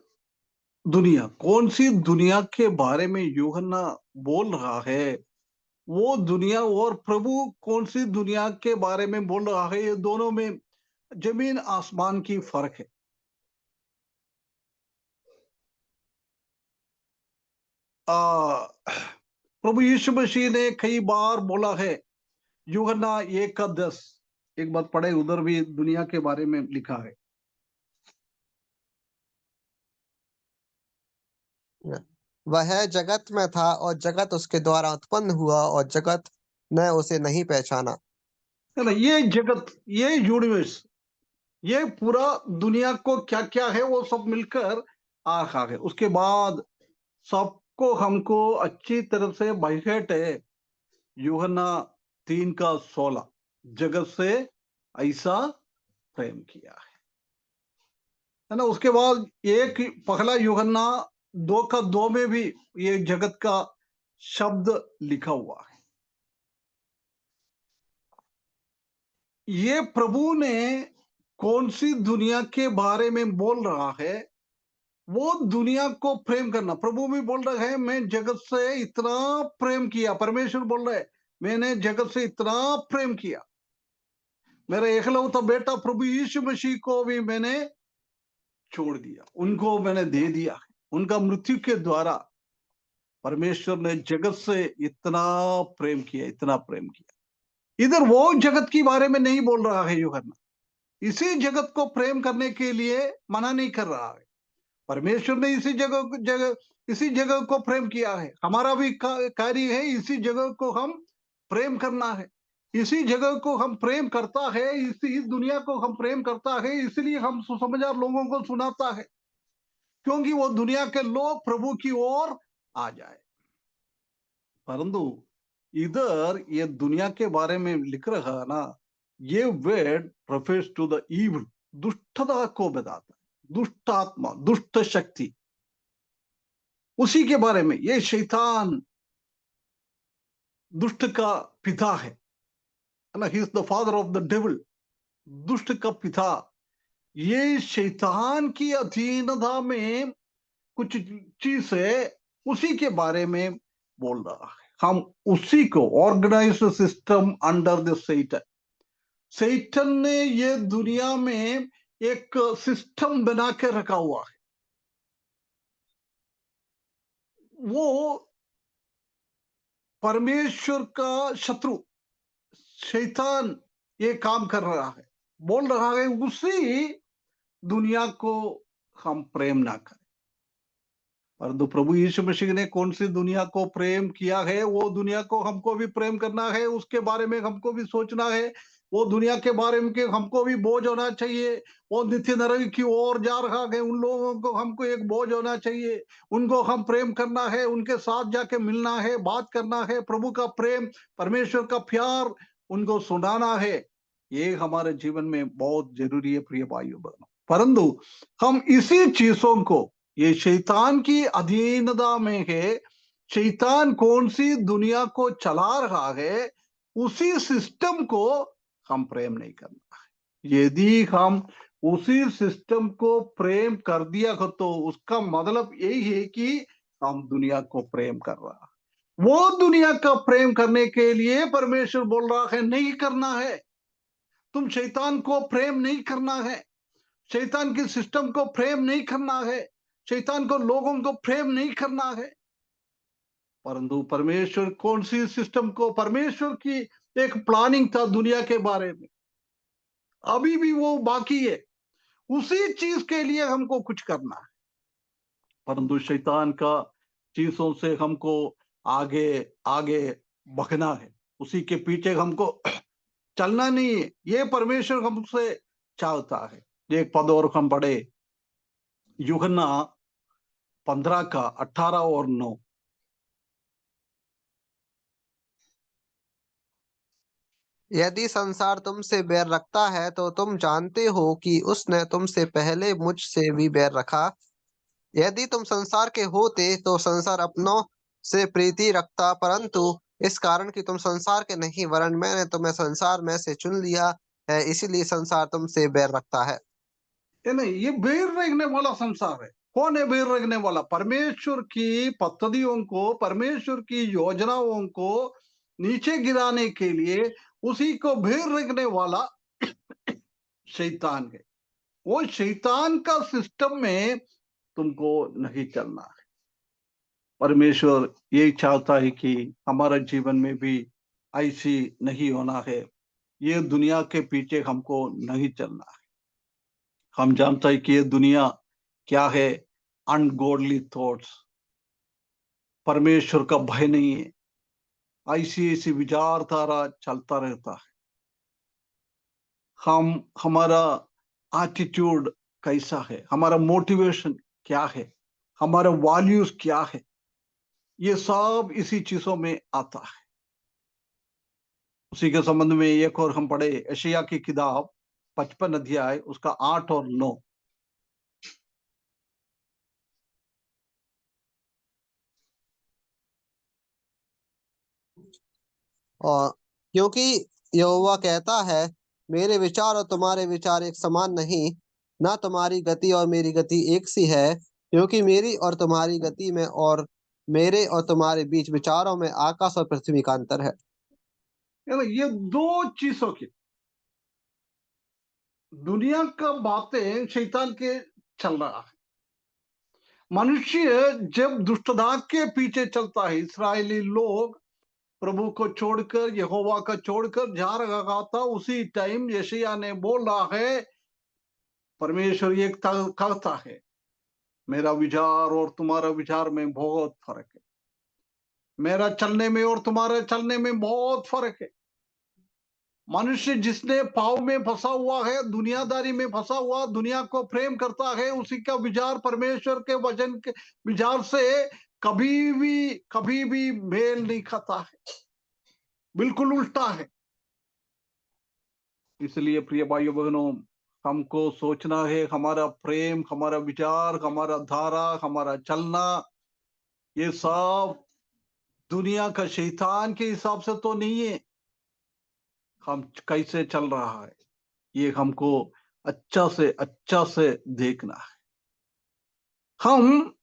A: दुनिया, कौन सी दुनिया के बारे में यूहन्ना बोल रहा है, वो दुनिया और प्रभु कौन सी दुनिया के बारे में बोल रहा है, ये दोनों में जमीन आसमान की फर्क है। प्रभु यीशु मसीह ने कई बार बोला है, यूहन्ना 1:10, एक बार पढ़े, उधर भी दुनिया के बारे में लिखा है।
C: वह जगत में था और जगत उसके द्वारा उत्पन्न हुआ और जगत ने उसे नहीं पहचाना।
A: है ना, ये जगत, ये यूनिवर्स, ये पूरा दुनिया को क्या क्या है वो सब मिलकर आ रहा है। उसके बाद सबको हमको अच्छी तरह से बाइहेट है, यूहन्ना 3:16, जगत से ऐसा प्रेम किया है ना। उसके बाद एक पहला यूहन्ना 2:2 में भी ये जगत का शब्द लिखा हुआ है। ये प्रभु ने कौन सी दुनिया के बारे में बोल रहा है, वो दुनिया को प्रेम करना। प्रभु भी बोल रहे हैं, मैं जगत से इतना प्रेम किया। परमेश्वर बोल रहे हैं, मैंने जगत से इतना प्रेम किया, मेरा एकलौता बेटा प्रभु यीशु मसीह को भी मैंने छोड़ दिया, उनको मैंने दे दिया। उनका मृत्यु के द्वारा परमेश्वर ने जगत से इतना प्रेम किया, इतना प्रेम किया। इधर वो जगत के बारे में नहीं बोल रहा है यूहन्ना, इसी जगत को प्रेम करने के लिए मना नहीं कर रहा है। परमेश्वर ने इसी जगह को प्रेम किया है। हमारा भी कार्य है इसी जगह को हम प्रेम करना है। इसी जगह को हम प्रेम करता है, इस दुनिया को हम प्रेम करता है, इसलिए हम सुसमाचार लोगों को सुनाता है, क्योंकि वो दुनिया के लोग प्रभु की ओर आ जाए। परंतु इधर ये दुनिया के बारे में लिख रहा है ना, ये word refers to the evil, दुष्टता को बताता है, दुष्ट आत्मा, दुष्ट शक्ति, उसी के बारे में। ये शैतान दुष्ट का पिता है ना, he is the father of the devil, दुष्ट का पिता। ये शैतान की अधीनता में कुछ चीज है, उसी के बारे में बोल रहा है। हम उसी को, organised system under the Satan, Satan ने ये दुनिया में एक सिस्टम बना के रखा हुआ है। वो परमेश्वर का शत्रु शैतान ये काम कर रहा है, बोल रहा है उसी दुनिया को हम प्रेम ना करें। परंतु प्रभु यीशु मसीह ने कौन सी दुनिया को प्रेम किया है, वो दुनिया को हमको भी प्रेम करना है, उसके बारे में हमको भी सोचना है। वो दुनिया के बारे में हमको भी बोझ होना चाहिए। वो नित्य नरक की ओर जा रहा है, उन लोगों को हमको एक बोझ होना चाहिए। उनको हम प्रेम करना है, उनके साथ जाके मिलना है, बात करना है, प्रभु का प्रेम, परमेश्वर का प्यार उनको सुनाना है। ये हमारे जीवन में बहुत जरूरी है प्रिय भाइयों बहनों। परंतु हम इसी चीजों को, ये शैतान की अधीनता में है, शैतान कौन सी दुनिया को चला रहा है, उसी सिस्टम को हम प्रेम नहीं करना है। यदि हम उसी सिस्टम को प्रेम कर दिया हो तो उसका मतलब यही है कि हम दुनिया को प्रेम कर रहा है। वो दुनिया का प्रेम करने के लिए परमेश्वर बोल रहा है नहीं करना है। तुम शैतान को प्रेम नहीं करना है, शैतान के सिस्टम को प्रेम नहीं करना है, शैतान को लोगों को प्रेम नहीं करना है। परंतु परमेश्वर कौन सी सिस्टम को, परमेश्वर की एक प्लानिंग था दुनिया के बारे में, अभी भी वो बाकी है, उसी चीज के लिए हमको कुछ करना है। परंतु शैतान का चीजों से हमको आगे आगे बढ़ना है, उसी के पीछे हमको चलना नहीं है। ये परमेश्वर हमसे चाहता है। एक पद और हम पढ़े, यूहन्ना 15 का 18 और 9।
C: यदि संसार तुमसे बैर रखता है तो तुम जानते हो कि उसने तुमसे पहले मुझसे भी बैर रखा। यदि तुम संसार के होते तो संसार अपनों से प्रीति रखता, परंतु इस कारण कि तुम संसार के नहीं वरन मैंने तुम्हें संसार में से चुन लिया है, इसीलिए संसार तुमसे बैर रखता है।
A: ये नहीं, ये बैर रखने वाला संसार है। कौन है बैर रखने वाला? परमेश्वर की पद्धतियों को, परमेश्वर की योजनाओं को नीचे गिराने के लिए उसी को बैर रखने वाला शैतान है। वो शैतान का सिस्टम में तुमको नहीं चलना है। परमेश्वर यही चाहता है कि हमारा जीवन में भी ऐसी नहीं होना है। ये दुनिया के पीछे हमको नहीं चलना है। हम जानते हैं कि ये दुनिया क्या है, अनगॉडली थॉट्स, परमेश्वर का भय नहीं है, ऐसी ऐसी विचारधारा चलता रहता है। हमारा एटीट्यूड कैसा है, हमारा मोटिवेशन क्या है, हमारा वैल्यूज क्या है, ये सब इसी चीजों में आता है। उसी के संबंध में एक और हम पढ़े, यशायाह की किताब 55 अध्याय उसका 8 और 9।
C: और क्योंकि यहोवा कहता है, मेरे विचार और तुम्हारे विचार एक समान नहीं, ना तुम्हारी गति और मेरी गति एक सी है, क्योंकि मेरी और तुम्हारी गति में और मेरे और तुम्हारे बीच विचारों में आकाश और पृथ्वी का अंतर है।
A: ये दो चीजों की दुनिया का बातें शैतान के चल रहा है। मनुष्य जब दुष्टता के पीछे चलता है, इस्राएली लोग प्रभु को छोड़कर, यहोवा का छोड़कर जा रहा था, उसी टाइम यशायाह ने बोल रहा है, परमेश्वर ये कहता है, मेरा विचार और तुम्हारा विचार में बहुत फर्क है, मेरा चलने में और तुम्हारे चलने में बहुत फर्क है। मनुष्य जिसने पाव में फंसा हुआ है, दुनियादारी में फंसा हुआ, दुनिया को प्रेम करता है, उसी का विचार परमेश्वर के वचन के विचार से कभी भी मेल नहीं खाता है, बिल्कुल उल्टा है। इसलिए प्रिय भाइयों बहनों, हमको सोचना है, हमारा प्रेम, हमारा विचार, हमारा धारा, हमारा चलना, ये सब दुनिया का शैतान के हिसाब से तो नहीं है। हम कैसे चल रहा है, ये हमको अच्छा से देखना है। हम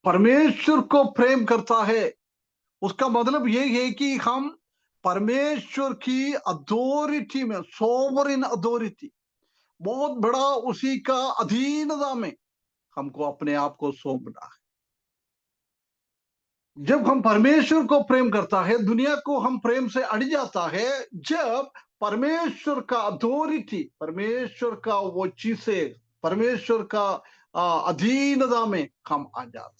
A: परमेश्वर को प्रेम करता है, उसका मतलब ये है कि हम परमेश्वर की अथॉरिटी में, सोवरेन अथॉरिटी, बहुत बड़ा उसी का अधीनता में हमको अपने आप को सौंपना है। जब हम परमेश्वर को प्रेम करता है, दुनिया को हम प्रेम से अड़ जाता है। जब परमेश्वर का अथॉरिटी, परमेश्वर का वो चीजें, परमेश्वर का अधीनता में हम आ जाता है।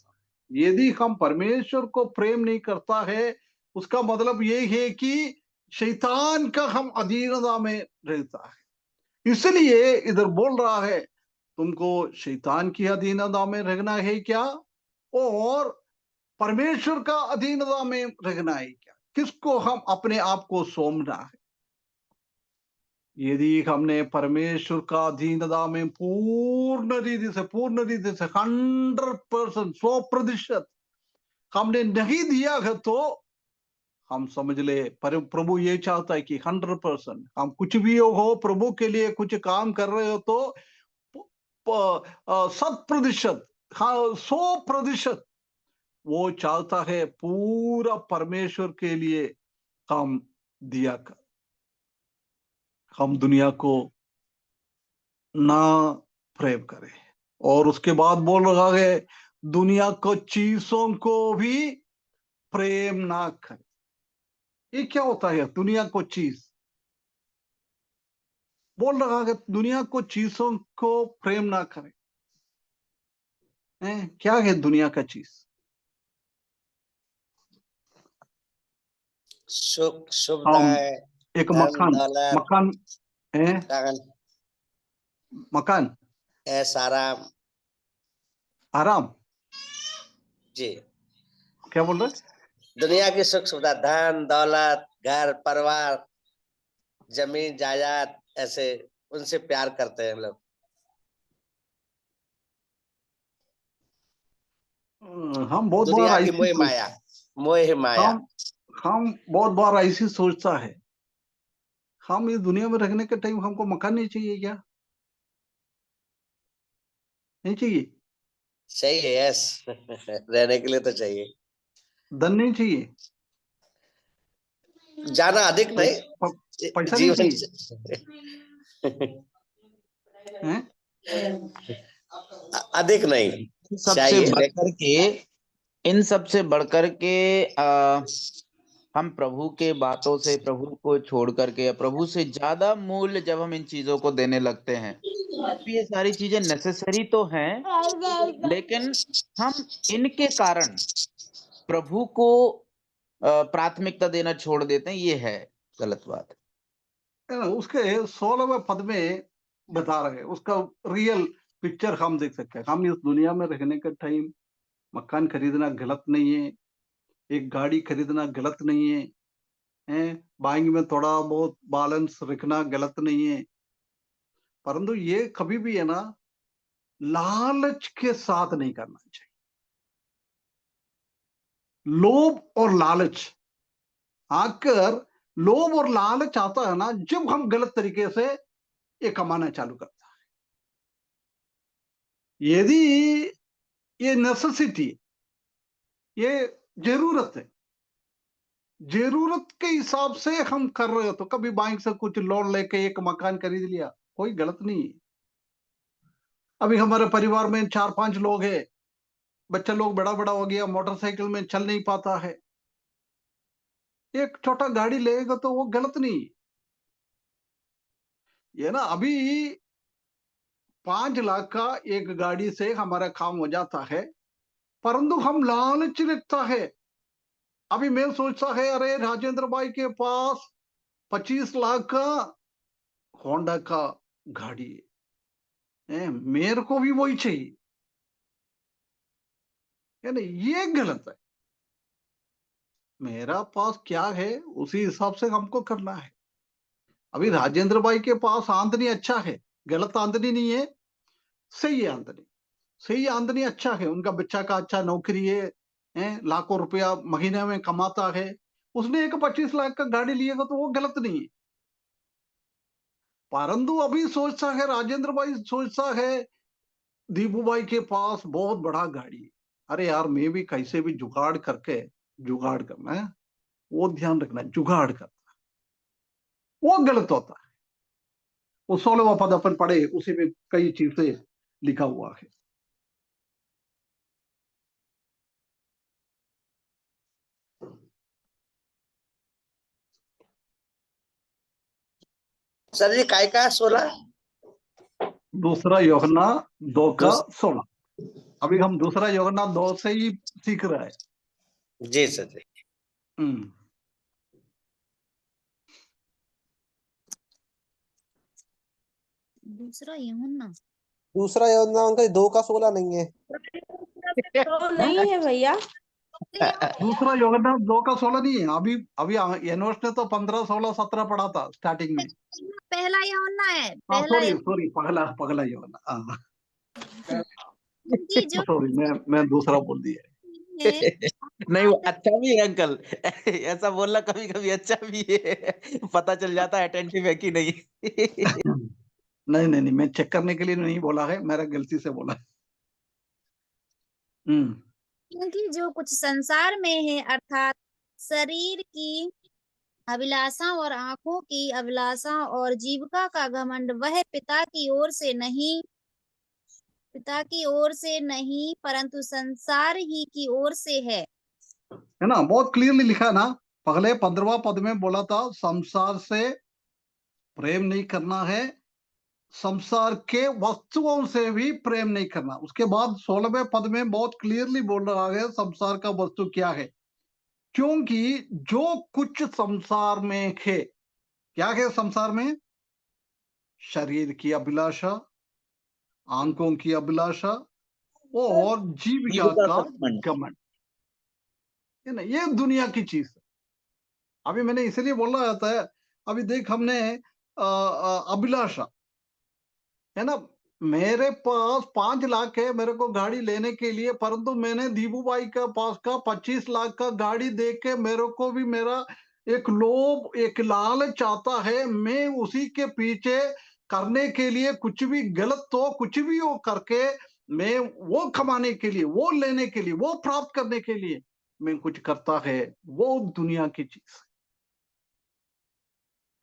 A: यदि हम परमेश्वर को प्रेम नहीं करता है, उसका मतलब ये है कि शैतान का हम अधीनता में रहता है। इसलिए इधर बोल रहा है, तुमको शैतान की अधीनता में रहना है क्या, और परमेश्वर का अधीनता में रहना है क्या? किसको हम अपने आप को सौंपना है? यदि हमने परमेश्वर का अधीनता में पूर्ण रीति से 100%, 100% हमने नहीं दिया है, तो हम समझ ले, पर प्रभु ये चाहता है कि 100% हम कुछ भी हो, प्रभु के लिए कुछ काम कर रहे हो तो 100%, हाँ 100% वो चाहता है पूरा परमेश्वर के लिए हम दिया कर। हम दुनिया को ना प्रेम करें। और उसके बाद बोल रहा है, दुनिया को चीजों को भी प्रेम ना करें। ये क्या होता है दुनिया को चीज? बोल रहा है दुनिया को चीजों को प्रेम ना करें। क्या है दुनिया का चीज?
B: सुख,
A: हम
B: सुविधाएं,
A: एक
B: धन
A: मकान,
B: दौलत,
A: मकान है,
B: लगन।
A: मकान,
B: ऐसा आराम।
A: आराम,
B: जी।
A: क्या बोल रहे?
B: दुनिया की सुख सुविधा, धन दौलत, घर परिवार, जमीन जायदाद, ऐसे उनसे प्यार करते हैं लोग।
A: हम बहुत बार
B: दुनिया की
A: ऐसी
B: मोह माया, मोह माया।
A: हम बहुत बार ऐसी सोचता है, हम इस दुनिया में रहने के टाइम हमको मकान नहीं चाहिए क्या? नहीं चाहिए?
B: सही है, यस। रहने के लिए तो चाहिए।
A: धन नहीं चाहिए?
B: ज्यादा अधिक
A: पै,
B: नहीं,
A: प, पैसा नहीं
B: जीवन
A: चाहिए? हैं?
B: अधिक नहीं
D: इन सबसे
B: चाहिए,
D: बढ़कर के इन सबसे बढ़कर के हम प्रभु के बातों से, प्रभु को छोड़ करके या प्रभु से ज्यादा मूल्य जब हम इन चीजों को देने लगते हैं, अब ये सारी चीजें नेसेसरी तो हैं, लेकिन हम इनके कारण प्रभु को प्राथमिकता देना छोड़ देते हैं, ये है गलत बात।
A: उसके 16वें पद में बता रहे हैं, उसका रियल पिक्चर हम देख सकते हैं। हम इस दुनिया में रहने के टाइम मकान खरीदना गलत नहीं है, एक गाड़ी खरीदना गलत नहीं है, बैंक में थोड़ा बहुत बैलेंस रखना गलत नहीं है, परंतु ये कभी भी है ना, लालच के साथ नहीं करना चाहिए। लोभ और लालच आकर, लोभ और लालच आता है ना जब हम गलत तरीके से ये कमाना चालू करता है। यदि ये नेसेसिटी, ये जरूरत है, जरूरत के हिसाब से हम कर रहे हो, तो कभी बैंक से कुछ लोन लेके एक मकान खरीद लिया, कोई गलत नहीं है। अभी हमारे परिवार में 4-5 लोग हैं, बच्चा लोग बड़ा बड़ा हो गया, मोटरसाइकिल में चल नहीं पाता है, एक छोटा गाड़ी लेगा तो वो गलत नहीं है। ये ना अभी 5 लाख का एक गाड़ी से हमारा काम हो जाता है, परंतु हम लालच रखता है। अभी मैं सोचता है, अरे राजेंद्र भाई के पास 25 लाख का होंडा का गाड़ी है, मेरे को भी वही चाहिए, है ना? ये गलत है। मेरा पास क्या है उसी हिसाब से हमको करना है। अभी राजेंद्र भाई के पास आमदनी अच्छा है, गलत आमदनी नहीं है, सही है आमदनी, सही आमदनी अच्छा है, उनका बच्चा का अच्छा नौकरी है, लाखों रुपया महीने में कमाता है, उसने एक 25 लाख का गाड़ी लिएगा तो वो गलत नहीं है। परंतु अभी सोचता है, राजेंद्र भाई सोचता है, दीपू भाई के पास बहुत बड़ा गाड़ी है, अरे यार मैं भी कैसे भी जुगाड़ करके, जुगाड़ करना है, वो ध्यान रखना, जुगाड़ करना, वो गलत होता है। वो 16वां पद अपन पढ़े, उसी में कई चीजें लिखा हुआ है।
B: सर जी, काय का 16?
A: दूसरा यूहन्ना 2 का
B: दूस-
A: 16। अभी हम दूसरा यूहन्ना 2 से ही सीख रहे हैं।
B: जी सर जी।
A: हम्म।
E: दूसरा यूहन्ना
C: दूसरा यूहन्ना अंकल 2 का 16 नहीं है।
E: तो नहीं है भैया।
A: दूसरा यूहन्ना 2 का 16 नहीं है। अभी अभी एनोस ने तो 15, 16, 17 पढ़ा था स्टार्टिंग में।
E: पहला यूहन्ना है,
A: हाँ,
E: पहला
A: सॉरी सॉरी, पगला यूहन्ना, हाँ
E: कि जो
A: सॉरी, मैं दूसरा बोल दिया।
E: है
D: नहीं, वो अच्छा भी है अंकल। ऐसा बोलना कभी कभी अच्छा भी है, पता चल जाता है अटेंटिव है कि नहीं।
A: नहीं नहीं नहीं, मैं चेक करने के लिए नहीं बोला है, मेरा गलती से बोला है।
E: क्योंकि जो कुछ संसार में है, अर्थात शरीर की अभिलाषा और आंखों की अभिलाषा और जीविका का घमंड, वह पिता की ओर से नहीं परंतु संसार ही की ओर से है
A: ना? बहुत क्लियरली लिखा है ना। पहले 15वां पद में बोला था संसार से प्रेम नहीं करना है, संसार के वस्तुओं से भी प्रेम नहीं करना। उसके बाद 16वें पद में बहुत क्लियरली बोल रहा है संसार का वस्तु क्या है, क्योंकि जो कुछ संसार में है, क्या है संसार में? शरीर की अभिलाषा, आंखों की अभिलाषा और जीविका
D: जीविका
A: का
D: का घमंड।
A: घमंड, है ना, ये दुनिया की चीज है। अभी मैंने इसलिए बोला जाता है, अभी देख हमने अभिलाषा, है ना, मेरे पास 5 लाख है मेरे को गाड़ी लेने के लिए, परंतु मैंने दीबू भाई का पास का 25 लाख का गाड़ी देख के मेरे को भी मेरा एक लोभ, एक लालच चाहता है, मैं उसी के पीछे करने के लिए कुछ भी गलत तो कुछ भी वो करके मैं वो कमाने के लिए, वो लेने के लिए, वो प्राप्त करने के लिए मैं कुछ करता है, वो दुनिया की चीज है।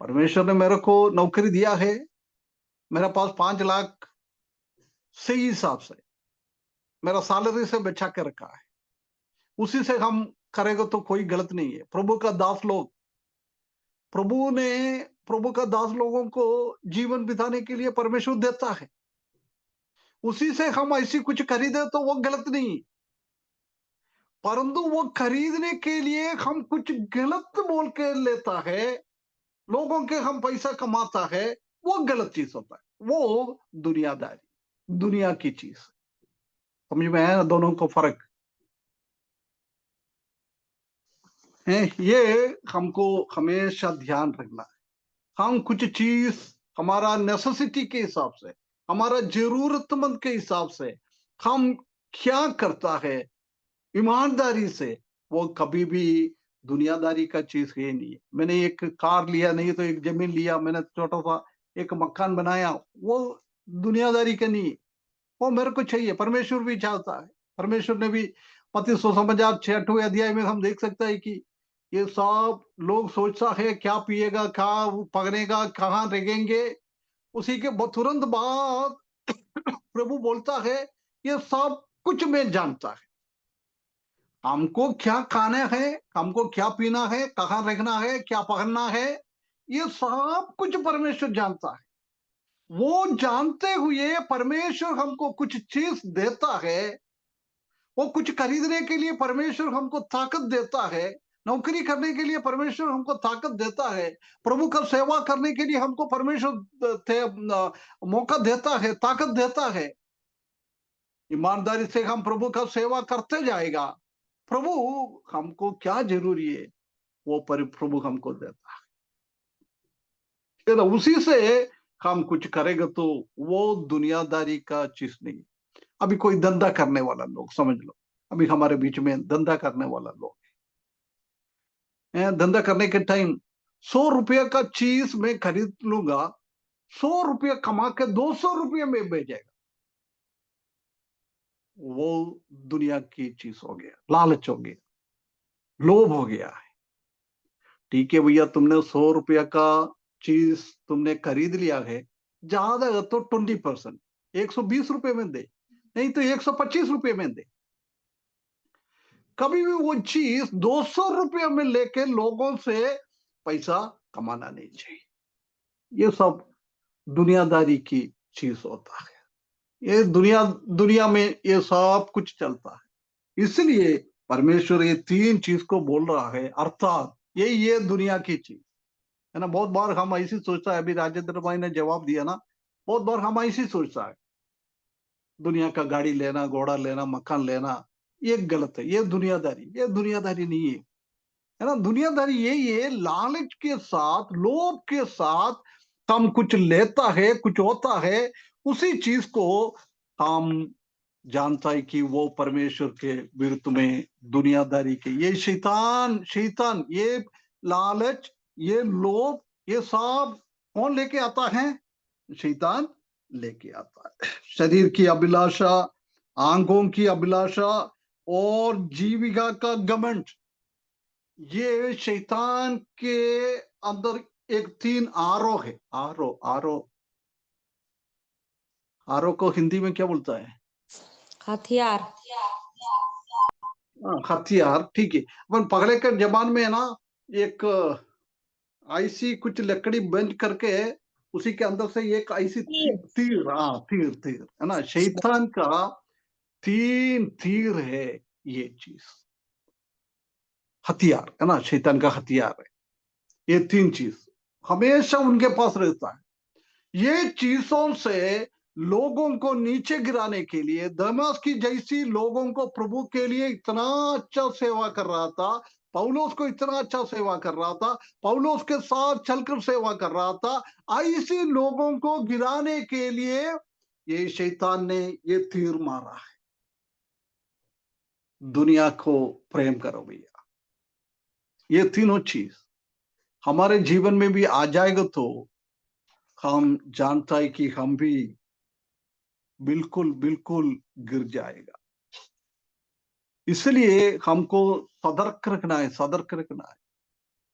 A: परमेश्वर ने मेरे को नौकरी दिया है, मेरे पास 5 लाख सही हिसाब से मेरा सैलरी से बचा के रखा है, उसी से हम करेंगे तो कोई गलत नहीं है। प्रभु का दास लोग, प्रभु ने प्रभु का दास लोगों को जीवन बिताने के लिए परमेश्वर देता है, उसी से हम ऐसी कुछ खरीदे तो वो गलत नहीं, परंतु वो खरीदने के लिए हम कुछ गलत बोल के लेता है, लोगों के हम पैसा कमाता है, वो गलत चीज होता है, वो दुनियादारी, दुनिया की चीज। समझ में आया ना दोनों को फर्क है? ये हमको हमेशा ध्यान रखना है। हम कुछ चीज हमारा नेसेसिटी के हिसाब से, हमारा जरूरतमंद के हिसाब से हम क्या करता है ईमानदारी से, वो कभी भी दुनियादारी का चीज है नहीं है। मैंने एक कार लिया, नहीं तो एक जमीन लिया, मैंने छोटा सा एक मकान बनाया, वो दुनियादारी का नहीं है, वो मेरे को चाहिए, परमेश्वर भी चाहता है। परमेश्वर ने भी मत्ती सुसमाचार 6वें अध्याय में हम देख सकते हैं कि ये सब लोग सोचता है क्या पिएगा, क्या पकड़ेगा, कहाँ रहेंगे, उसी के तुरंत बाद प्रभु बोलता है ये सब कुछ मैं जानता है, हमको क्या खाना है, हमको क्या पीना है, कहाँ रहना है, क्या पहनना है, ये सब कुछ परमेश्वर जानता है। वो जानते हुए परमेश्वर हमको कुछ चीज देता है, वो कुछ खरीदने के लिए परमेश्वर हमको ताकत देता है, नौकरी करने के लिए परमेश्वर हमको ताकत देता है, प्रभु का सेवा करने के लिए हमको परमेश्वर मौका देता है, ताकत देता है। ईमानदारी से हम प्रभु का सेवा करते जाएगा, प्रभु हमको क्या जरूरी है वो प्रभु हमको देता है, तो उसी से हम कुछ करेंगे तो वो दुनियादारी का चीज नहीं। अभी कोई धंधा करने वाला लोग समझ लो, अभी हमारे बीच में धंधा करने वाला लोग है, धंधा करने के टाइम 100 रुपये का चीज मैं खरीद लूंगा, 100 रुपये कमा के 200 रुपये में बेचेगा, वो दुनिया की चीज हो गया, लालच हो गया, लोभ हो गया है। ठीक है भैया, तुमने 100 रुपया का चीज तुमने खरीद लिया है, ज्यादा तो 20%, 120 रुपये में दे, नहीं तो 125 रुपये में दे। कभी भी वो चीज 200 रुपये में लेके लोगों से पैसा कमाना नहीं चाहिए। ये सब दुनियादारी की चीज होता है, ये दुनिया में ये सब कुछ चलता है। इसलिए परमेश्वर ये 3 चीज को बोल रहा है, अर्थात ये दुनिया की चीज है ना। बहुत बार हम ऐसी सोचता है, अभी राजेंद्र भाई ने जवाब दिया ना, बहुत बार हम ऐसी सोचता है दुनिया का गाड़ी लेना, घोड़ा लेना, मकान लेना, ये गलत है, ये दुनियादारी नहीं है ना। दुनियादारी यही है, लालच के साथ, लोभ के साथ हम कुछ लेता है, कुछ होता है, उसी चीज को हम जानता है कि वो परमेश्वर के विरुद्ध में दुनियादारी के, ये शैतान ये लालच, ये लोभ, ये सब कौन लेके आता है? शैतान लेके आता है। शरीर की अभिलाषा, आंखों की अभिलाषा और जीविका का घमंड, ये शैतान के अंदर एक 3 आरो है। आरो को हिंदी में क्या बोलता है?
F: हथियार।
A: हथियार, ठीक है। अपन पहले के जमाने में है ना, एक ऐसी कुछ लकड़ी बंद करके उसी के अंदर से एक ऐसी तीर है ना, शैतान का 3 तीर है ये चीज, हथियार है ना, शैतान का हथियार है। ये 3 चीज हमेशा उनके पास रहता है। ये चीजों से लोगों को नीचे गिराने के लिए, दमास की जैसी लोगों को प्रभु के लिए इतना अच्छा सेवा कर रहा था, पौलुस को इतना अच्छा सेवा कर रहा था, पौलुस के साथ चलकर सेवा कर रहा था, ऐसे लोगों को गिराने के लिए ये शैतान ने ये तीर मारा है। दुनिया को प्रेम करो भैया, ये तीनों चीज हमारे जीवन में भी आ जाएगा तो हम जानता है कि हम भी बिल्कुल बिल्कुल गिर जाएगा। इसलिए हमको सतर्क रखना है, सतर्क रखना है।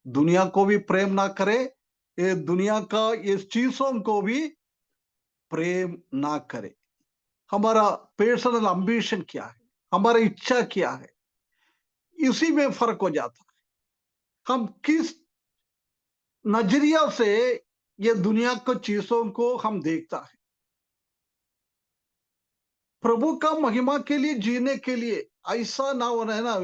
A: दुनिया को भी प्रेम ना करे, ये दुनिया का इस चीजों को भी प्रेम ना करे। हमारा पर्सनल एम्बिशन क्या है, हमारा इच्छा क्या है, इसी में फर्क हो जाता है। हम किस नजरिया से ये दुनिया को चीजों को हम देखता है। प्रभु का महिमा के लिए जीने के लिए ऐसा ना होना है ना।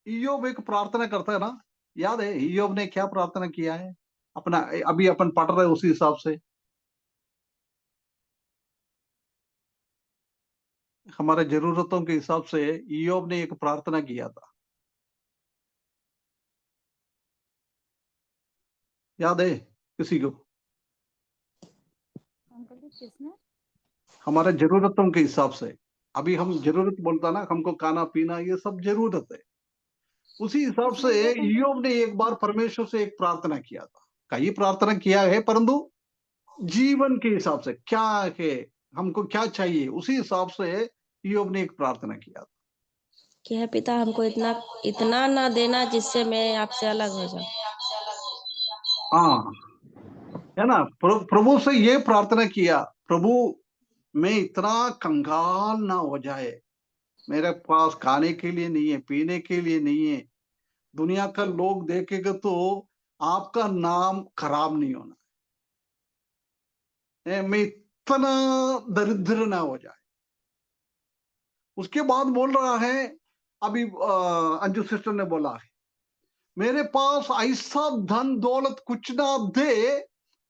A: इयोब एक प्रार्थना करता है ना, याद है इयोब ने क्या प्रार्थना किया है अपना, अभी अपन पढ़ रहे उसी हिसाब से हमारे जरूरतों के हिसाब से इयोब ने एक प्रार्थना किया था, याद है किसी को?
E: अंकल जी किसने?
A: हमारे जरूरतों के हिसाब से, अभी हम जरूरत बोलता ना, हमको खाना पीना ये सब जरूरत है, उसी हिसाब से इयोब ने एक बार परमेश्वर से एक प्रार्थना किया था। कई प्रार्थना किया है, परंतु जीवन के हिसाब से क्या है, हमको क्या चाहिए, उसी हिसाब से इयोब ने एक प्रार्थना किया था।
F: कि है पिता हमको इतना इतना ना देना जिससे मैं आपसे अलग हो जाऊं।
A: हाँ, है ना। प्रभु से ये प्रार्थना किया, प्रभु मैं इतना कंगाल ना हो जाए, मेरे पास खाने के लिए नहीं है, पीने के लिए नहीं है, दुनिया का लोग देखेगा तो आपका नाम खराब नहीं होना है, मैं इतना दरिद्र ना हो जाए। उसके बाद बोल रहा है, अभी अंजू सिस्टर ने बोला है, मेरे पास ऐसा धन दौलत कुछ ना दे,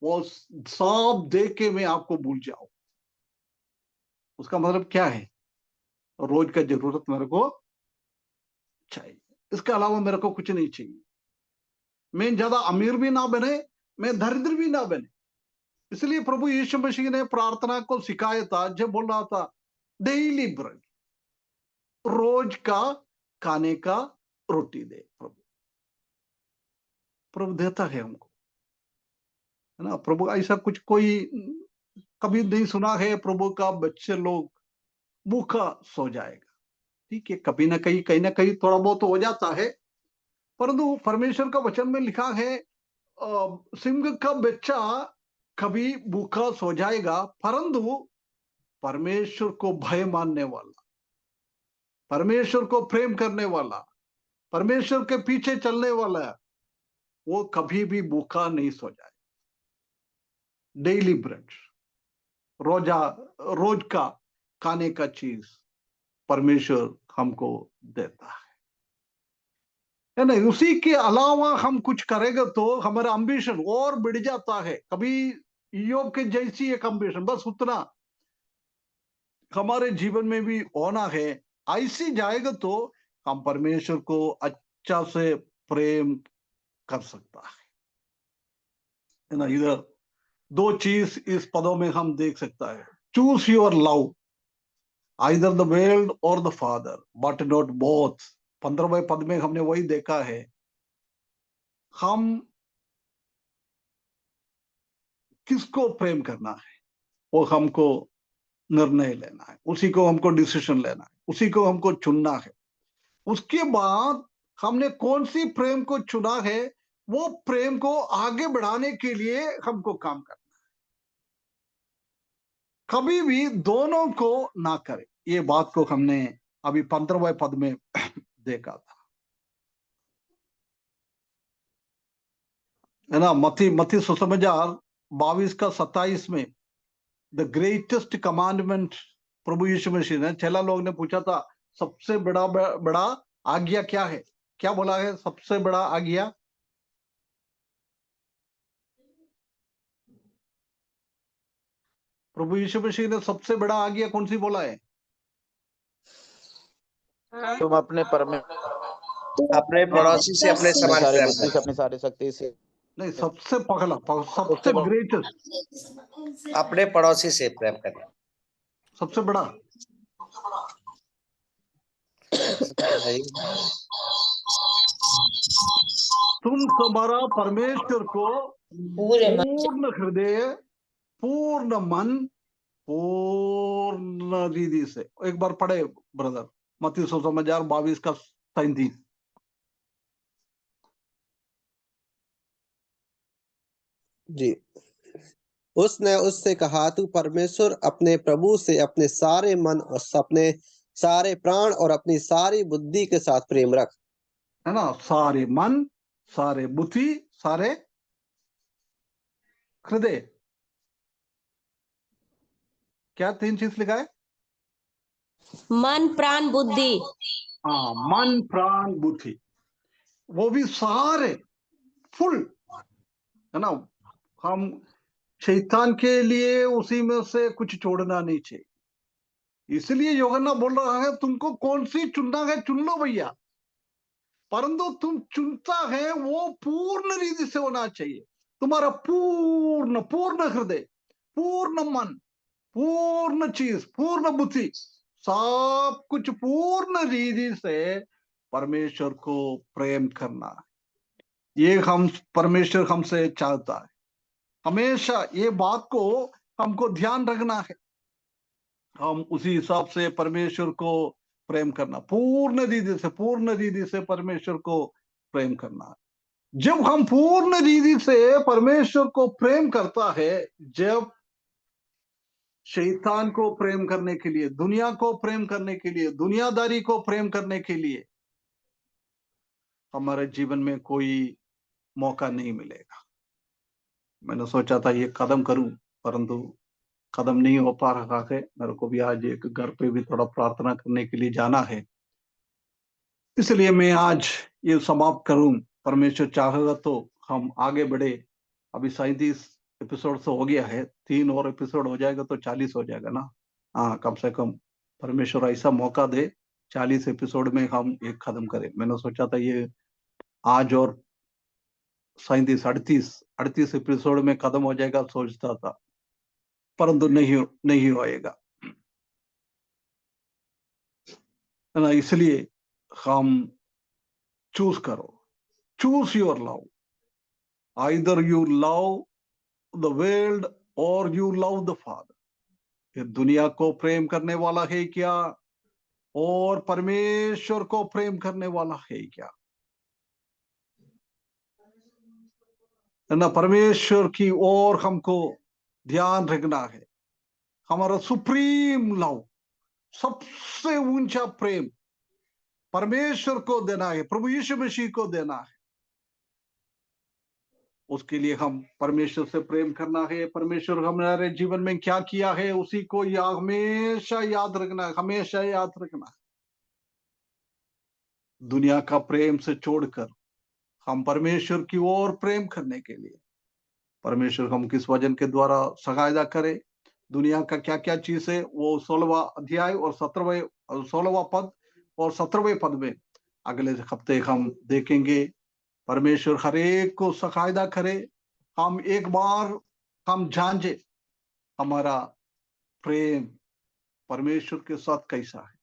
A: वो सब दे के मैं आपको भूल जाऊं। उसका मतलब क्या है? रोज का जरूरत मेरे को चाहिए, इसके अलावा मेरे को कुछ नहीं चाहिए। मैं ज्यादा अमीर भी ना बने, मैं दरिद्र भी ना बने। इसलिए प्रभु यीशु मसीह ने प्रार्थना को सिखाया था, जब बोल रहा था डेली ब्रेड, रोज का खाने का रोटी दे। प्रभु देता है हमको, है ना। प्रभु ऐसा कुछ कोई कभी नहीं सुना है प्रभु का बच्चे लोग भूखा सो जाएगा। ठीक है, कभी ना कहीं थोड़ा बहुत हो जाता है, परंतु परमेश्वर का वचन में लिखा है सिंह का बच्चा कभी भूखा सो जाएगा, परंतु परमेश्वर को भय मानने वाला, परमेश्वर को प्रेम करने वाला, परमेश्वर के पीछे चलने वाला, वो कभी भी भूखा नहीं सो जाए। डेली ब्रेड, रोज का खाने का चीज परमेश्वर हमको देता है ना। उसी के अलावा हम कुछ करेंगे तो हमारा एम्बिशन और बढ़ जाता है। कभी इयोब के जैसी एक एम्बिशन, बस उतना हमारे जीवन में भी होना है। ऐसी जाएगा तो हम परमेश्वर को अच्छा से प्रेम कर सकता है ना। इधर दो चीज इस पदों में हम देख सकता है, choose your love, either the world or the father but not both. 15वें पद में हमने वही देखा है, हम किसको प्रेम करना है वो हमको निर्णय लेना है, उसी को हमको डिसीजन लेना है, उसी को हमको चुनना है। उसके बाद हमने कौन सी प्रेम को चुना है, वो प्रेम को आगे बढ़ाने के लिए हमको काम करना है। कभी भी दोनों को ना करे, ये बात को हमने अभी 15वें पद में देखा था, है ना। मती सुसमाचार 22 का 27 में द ग्रेटेस्ट कमांडमेंट प्रभु यीशु मसीह ने, चेला लोग ने पूछा था सबसे बड़ा आज्ञा क्या है, क्या बोला है सबसे बड़ा आज्ञा? प्रभु यीशु मसीह ने सबसे बड़ा आज्ञा कौन सी बोला है?
D: तुम अपने
B: अपने पड़ोसी से अपने
D: अपने
B: समान
D: सारे
B: प्रेम
D: बुद्धि से
B: करो।
D: अपनी सारी शक्ति से
A: नहीं, सबसे पहला, सबसे
D: उससे
A: ग्रेटेस्ट,
B: अपने पड़ोसी से प्रेम करना।
A: सबसे बड़ा। तुम तुम्हारा परमेश्वर को पूर्ण हृदय, पूर्ण मन, पूर्ण रीति से। एक बार पढ़े ब्रदर, मत्ती सुसमाचार 22 का 37।
C: जी। उसने उससे कहा, तू परमेश्वर अपने प्रभु से अपने सारे मन और अपने सारे प्राण और अपनी सारी बुद्धि के साथ प्रेम रख।
A: है ना, सारे मन, सारे बुद्धि, सारे हृदय। क्या 3 चीज लिखा है?
F: मन, प्राण, बुद्धि।
A: हाँ, मन प्राण बुद्धि, वो भी सारे फुल, है ना। हम शैतान के लिए उसी में से कुछ छोड़ना नहीं चाहिए। इसलिए यूहन्ना बोल रहा है, तुमको कौन सी चुनना है चुन लो भैया, परंतु तुम चुनता है वो पूर्ण रीति से होना चाहिए। तुम्हारा पूर्ण पूर्ण हृदय, पूर्ण मन, पूर्ण चीज, पूर्ण बुद्धि, सब कुछ पूर्ण रीति से परमेश्वर को प्रेम करना, ये हम परमेश्वर हमसे चाहता है। हमेशा ये बात को हमको ध्यान रखना है। हम उसी हिसाब से परमेश्वर को प्रेम करना, पूर्ण रीति से परमेश्वर को प्रेम करना। जब हम पूर्ण रीति से परमेश्वर को प्रेम करता है, जब शैतान को प्रेम करने के लिए, दुनिया को प्रेम करने के लिए, दुनियादारी को प्रेम करने के लिए हमारे जीवन में कोई मौका नहीं मिलेगा। मैंने सोचा था ये कदम करूं, परंतु कदम नहीं हो पा रहा है। मेरे को भी आज एक घर पे भी थोड़ा प्रार्थना करने के लिए जाना है, इसलिए मैं आज ये समाप्त करूं। परमेश्वर चाहेगा तो हम आगे बढ़े। अभी 37 एपिसोड से हो गया है, 3 और एपिसोड हो जाएगा तो 40 हो जाएगा ना। हाँ, कम से कम परमेश्वर ऐसा मौका दे 40 एपिसोड में हम एक कदम करें। मैंने सोचा था ये आज और 37 38 एपिसोड में कदम हो जाएगा सोचता था, परंतु नहीं होएगा, है ना। इसलिए हम चूज करो, choose your love. Either you love the world और यू लव द फादर। ये दुनिया को प्रेम करने वाला है क्या, और परमेश्वर को प्रेम करने वाला है क्या, है ना। परमेश्वर की ओर हमको ध्यान रखना है। हमारा सुप्रीम लव, सबसे ऊंचा प्रेम परमेश्वर को देना है, प्रभु यीशु मसीह को देना है। उसके लिए हम परमेश्वर से प्रेम करना है। परमेश्वर हमारे जीवन में क्या किया है उसी को हमेशा याद रखना है, हमेशा याद रखना है। दुनिया का प्रेम से छोड़कर हम परमेश्वर की ओर प्रेम करने के लिए, परमेश्वर हम किस वचन के द्वारा सहायता करे। दुनिया का क्या क्या चीज है वो 16वां अध्याय और 16वां पद और 17वें पद में अगले हफ्ते हम देखेंगे। परमेश्वर हर एक को सहायता करे। हम एक बार हम जांचे हमारा प्रेम परमेश्वर के साथ कैसा है।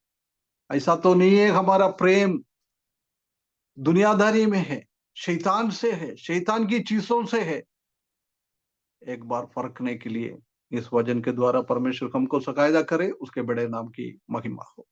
A: ऐसा तो नहीं है हमारा प्रेम दुनियादारी में है, शैतान से है, शैतान की चीजों से है। एक बार परखने के लिए इस वचन के द्वारा परमेश्वर हमको सहायता करे। उसके बड़े नाम की महिमा हो।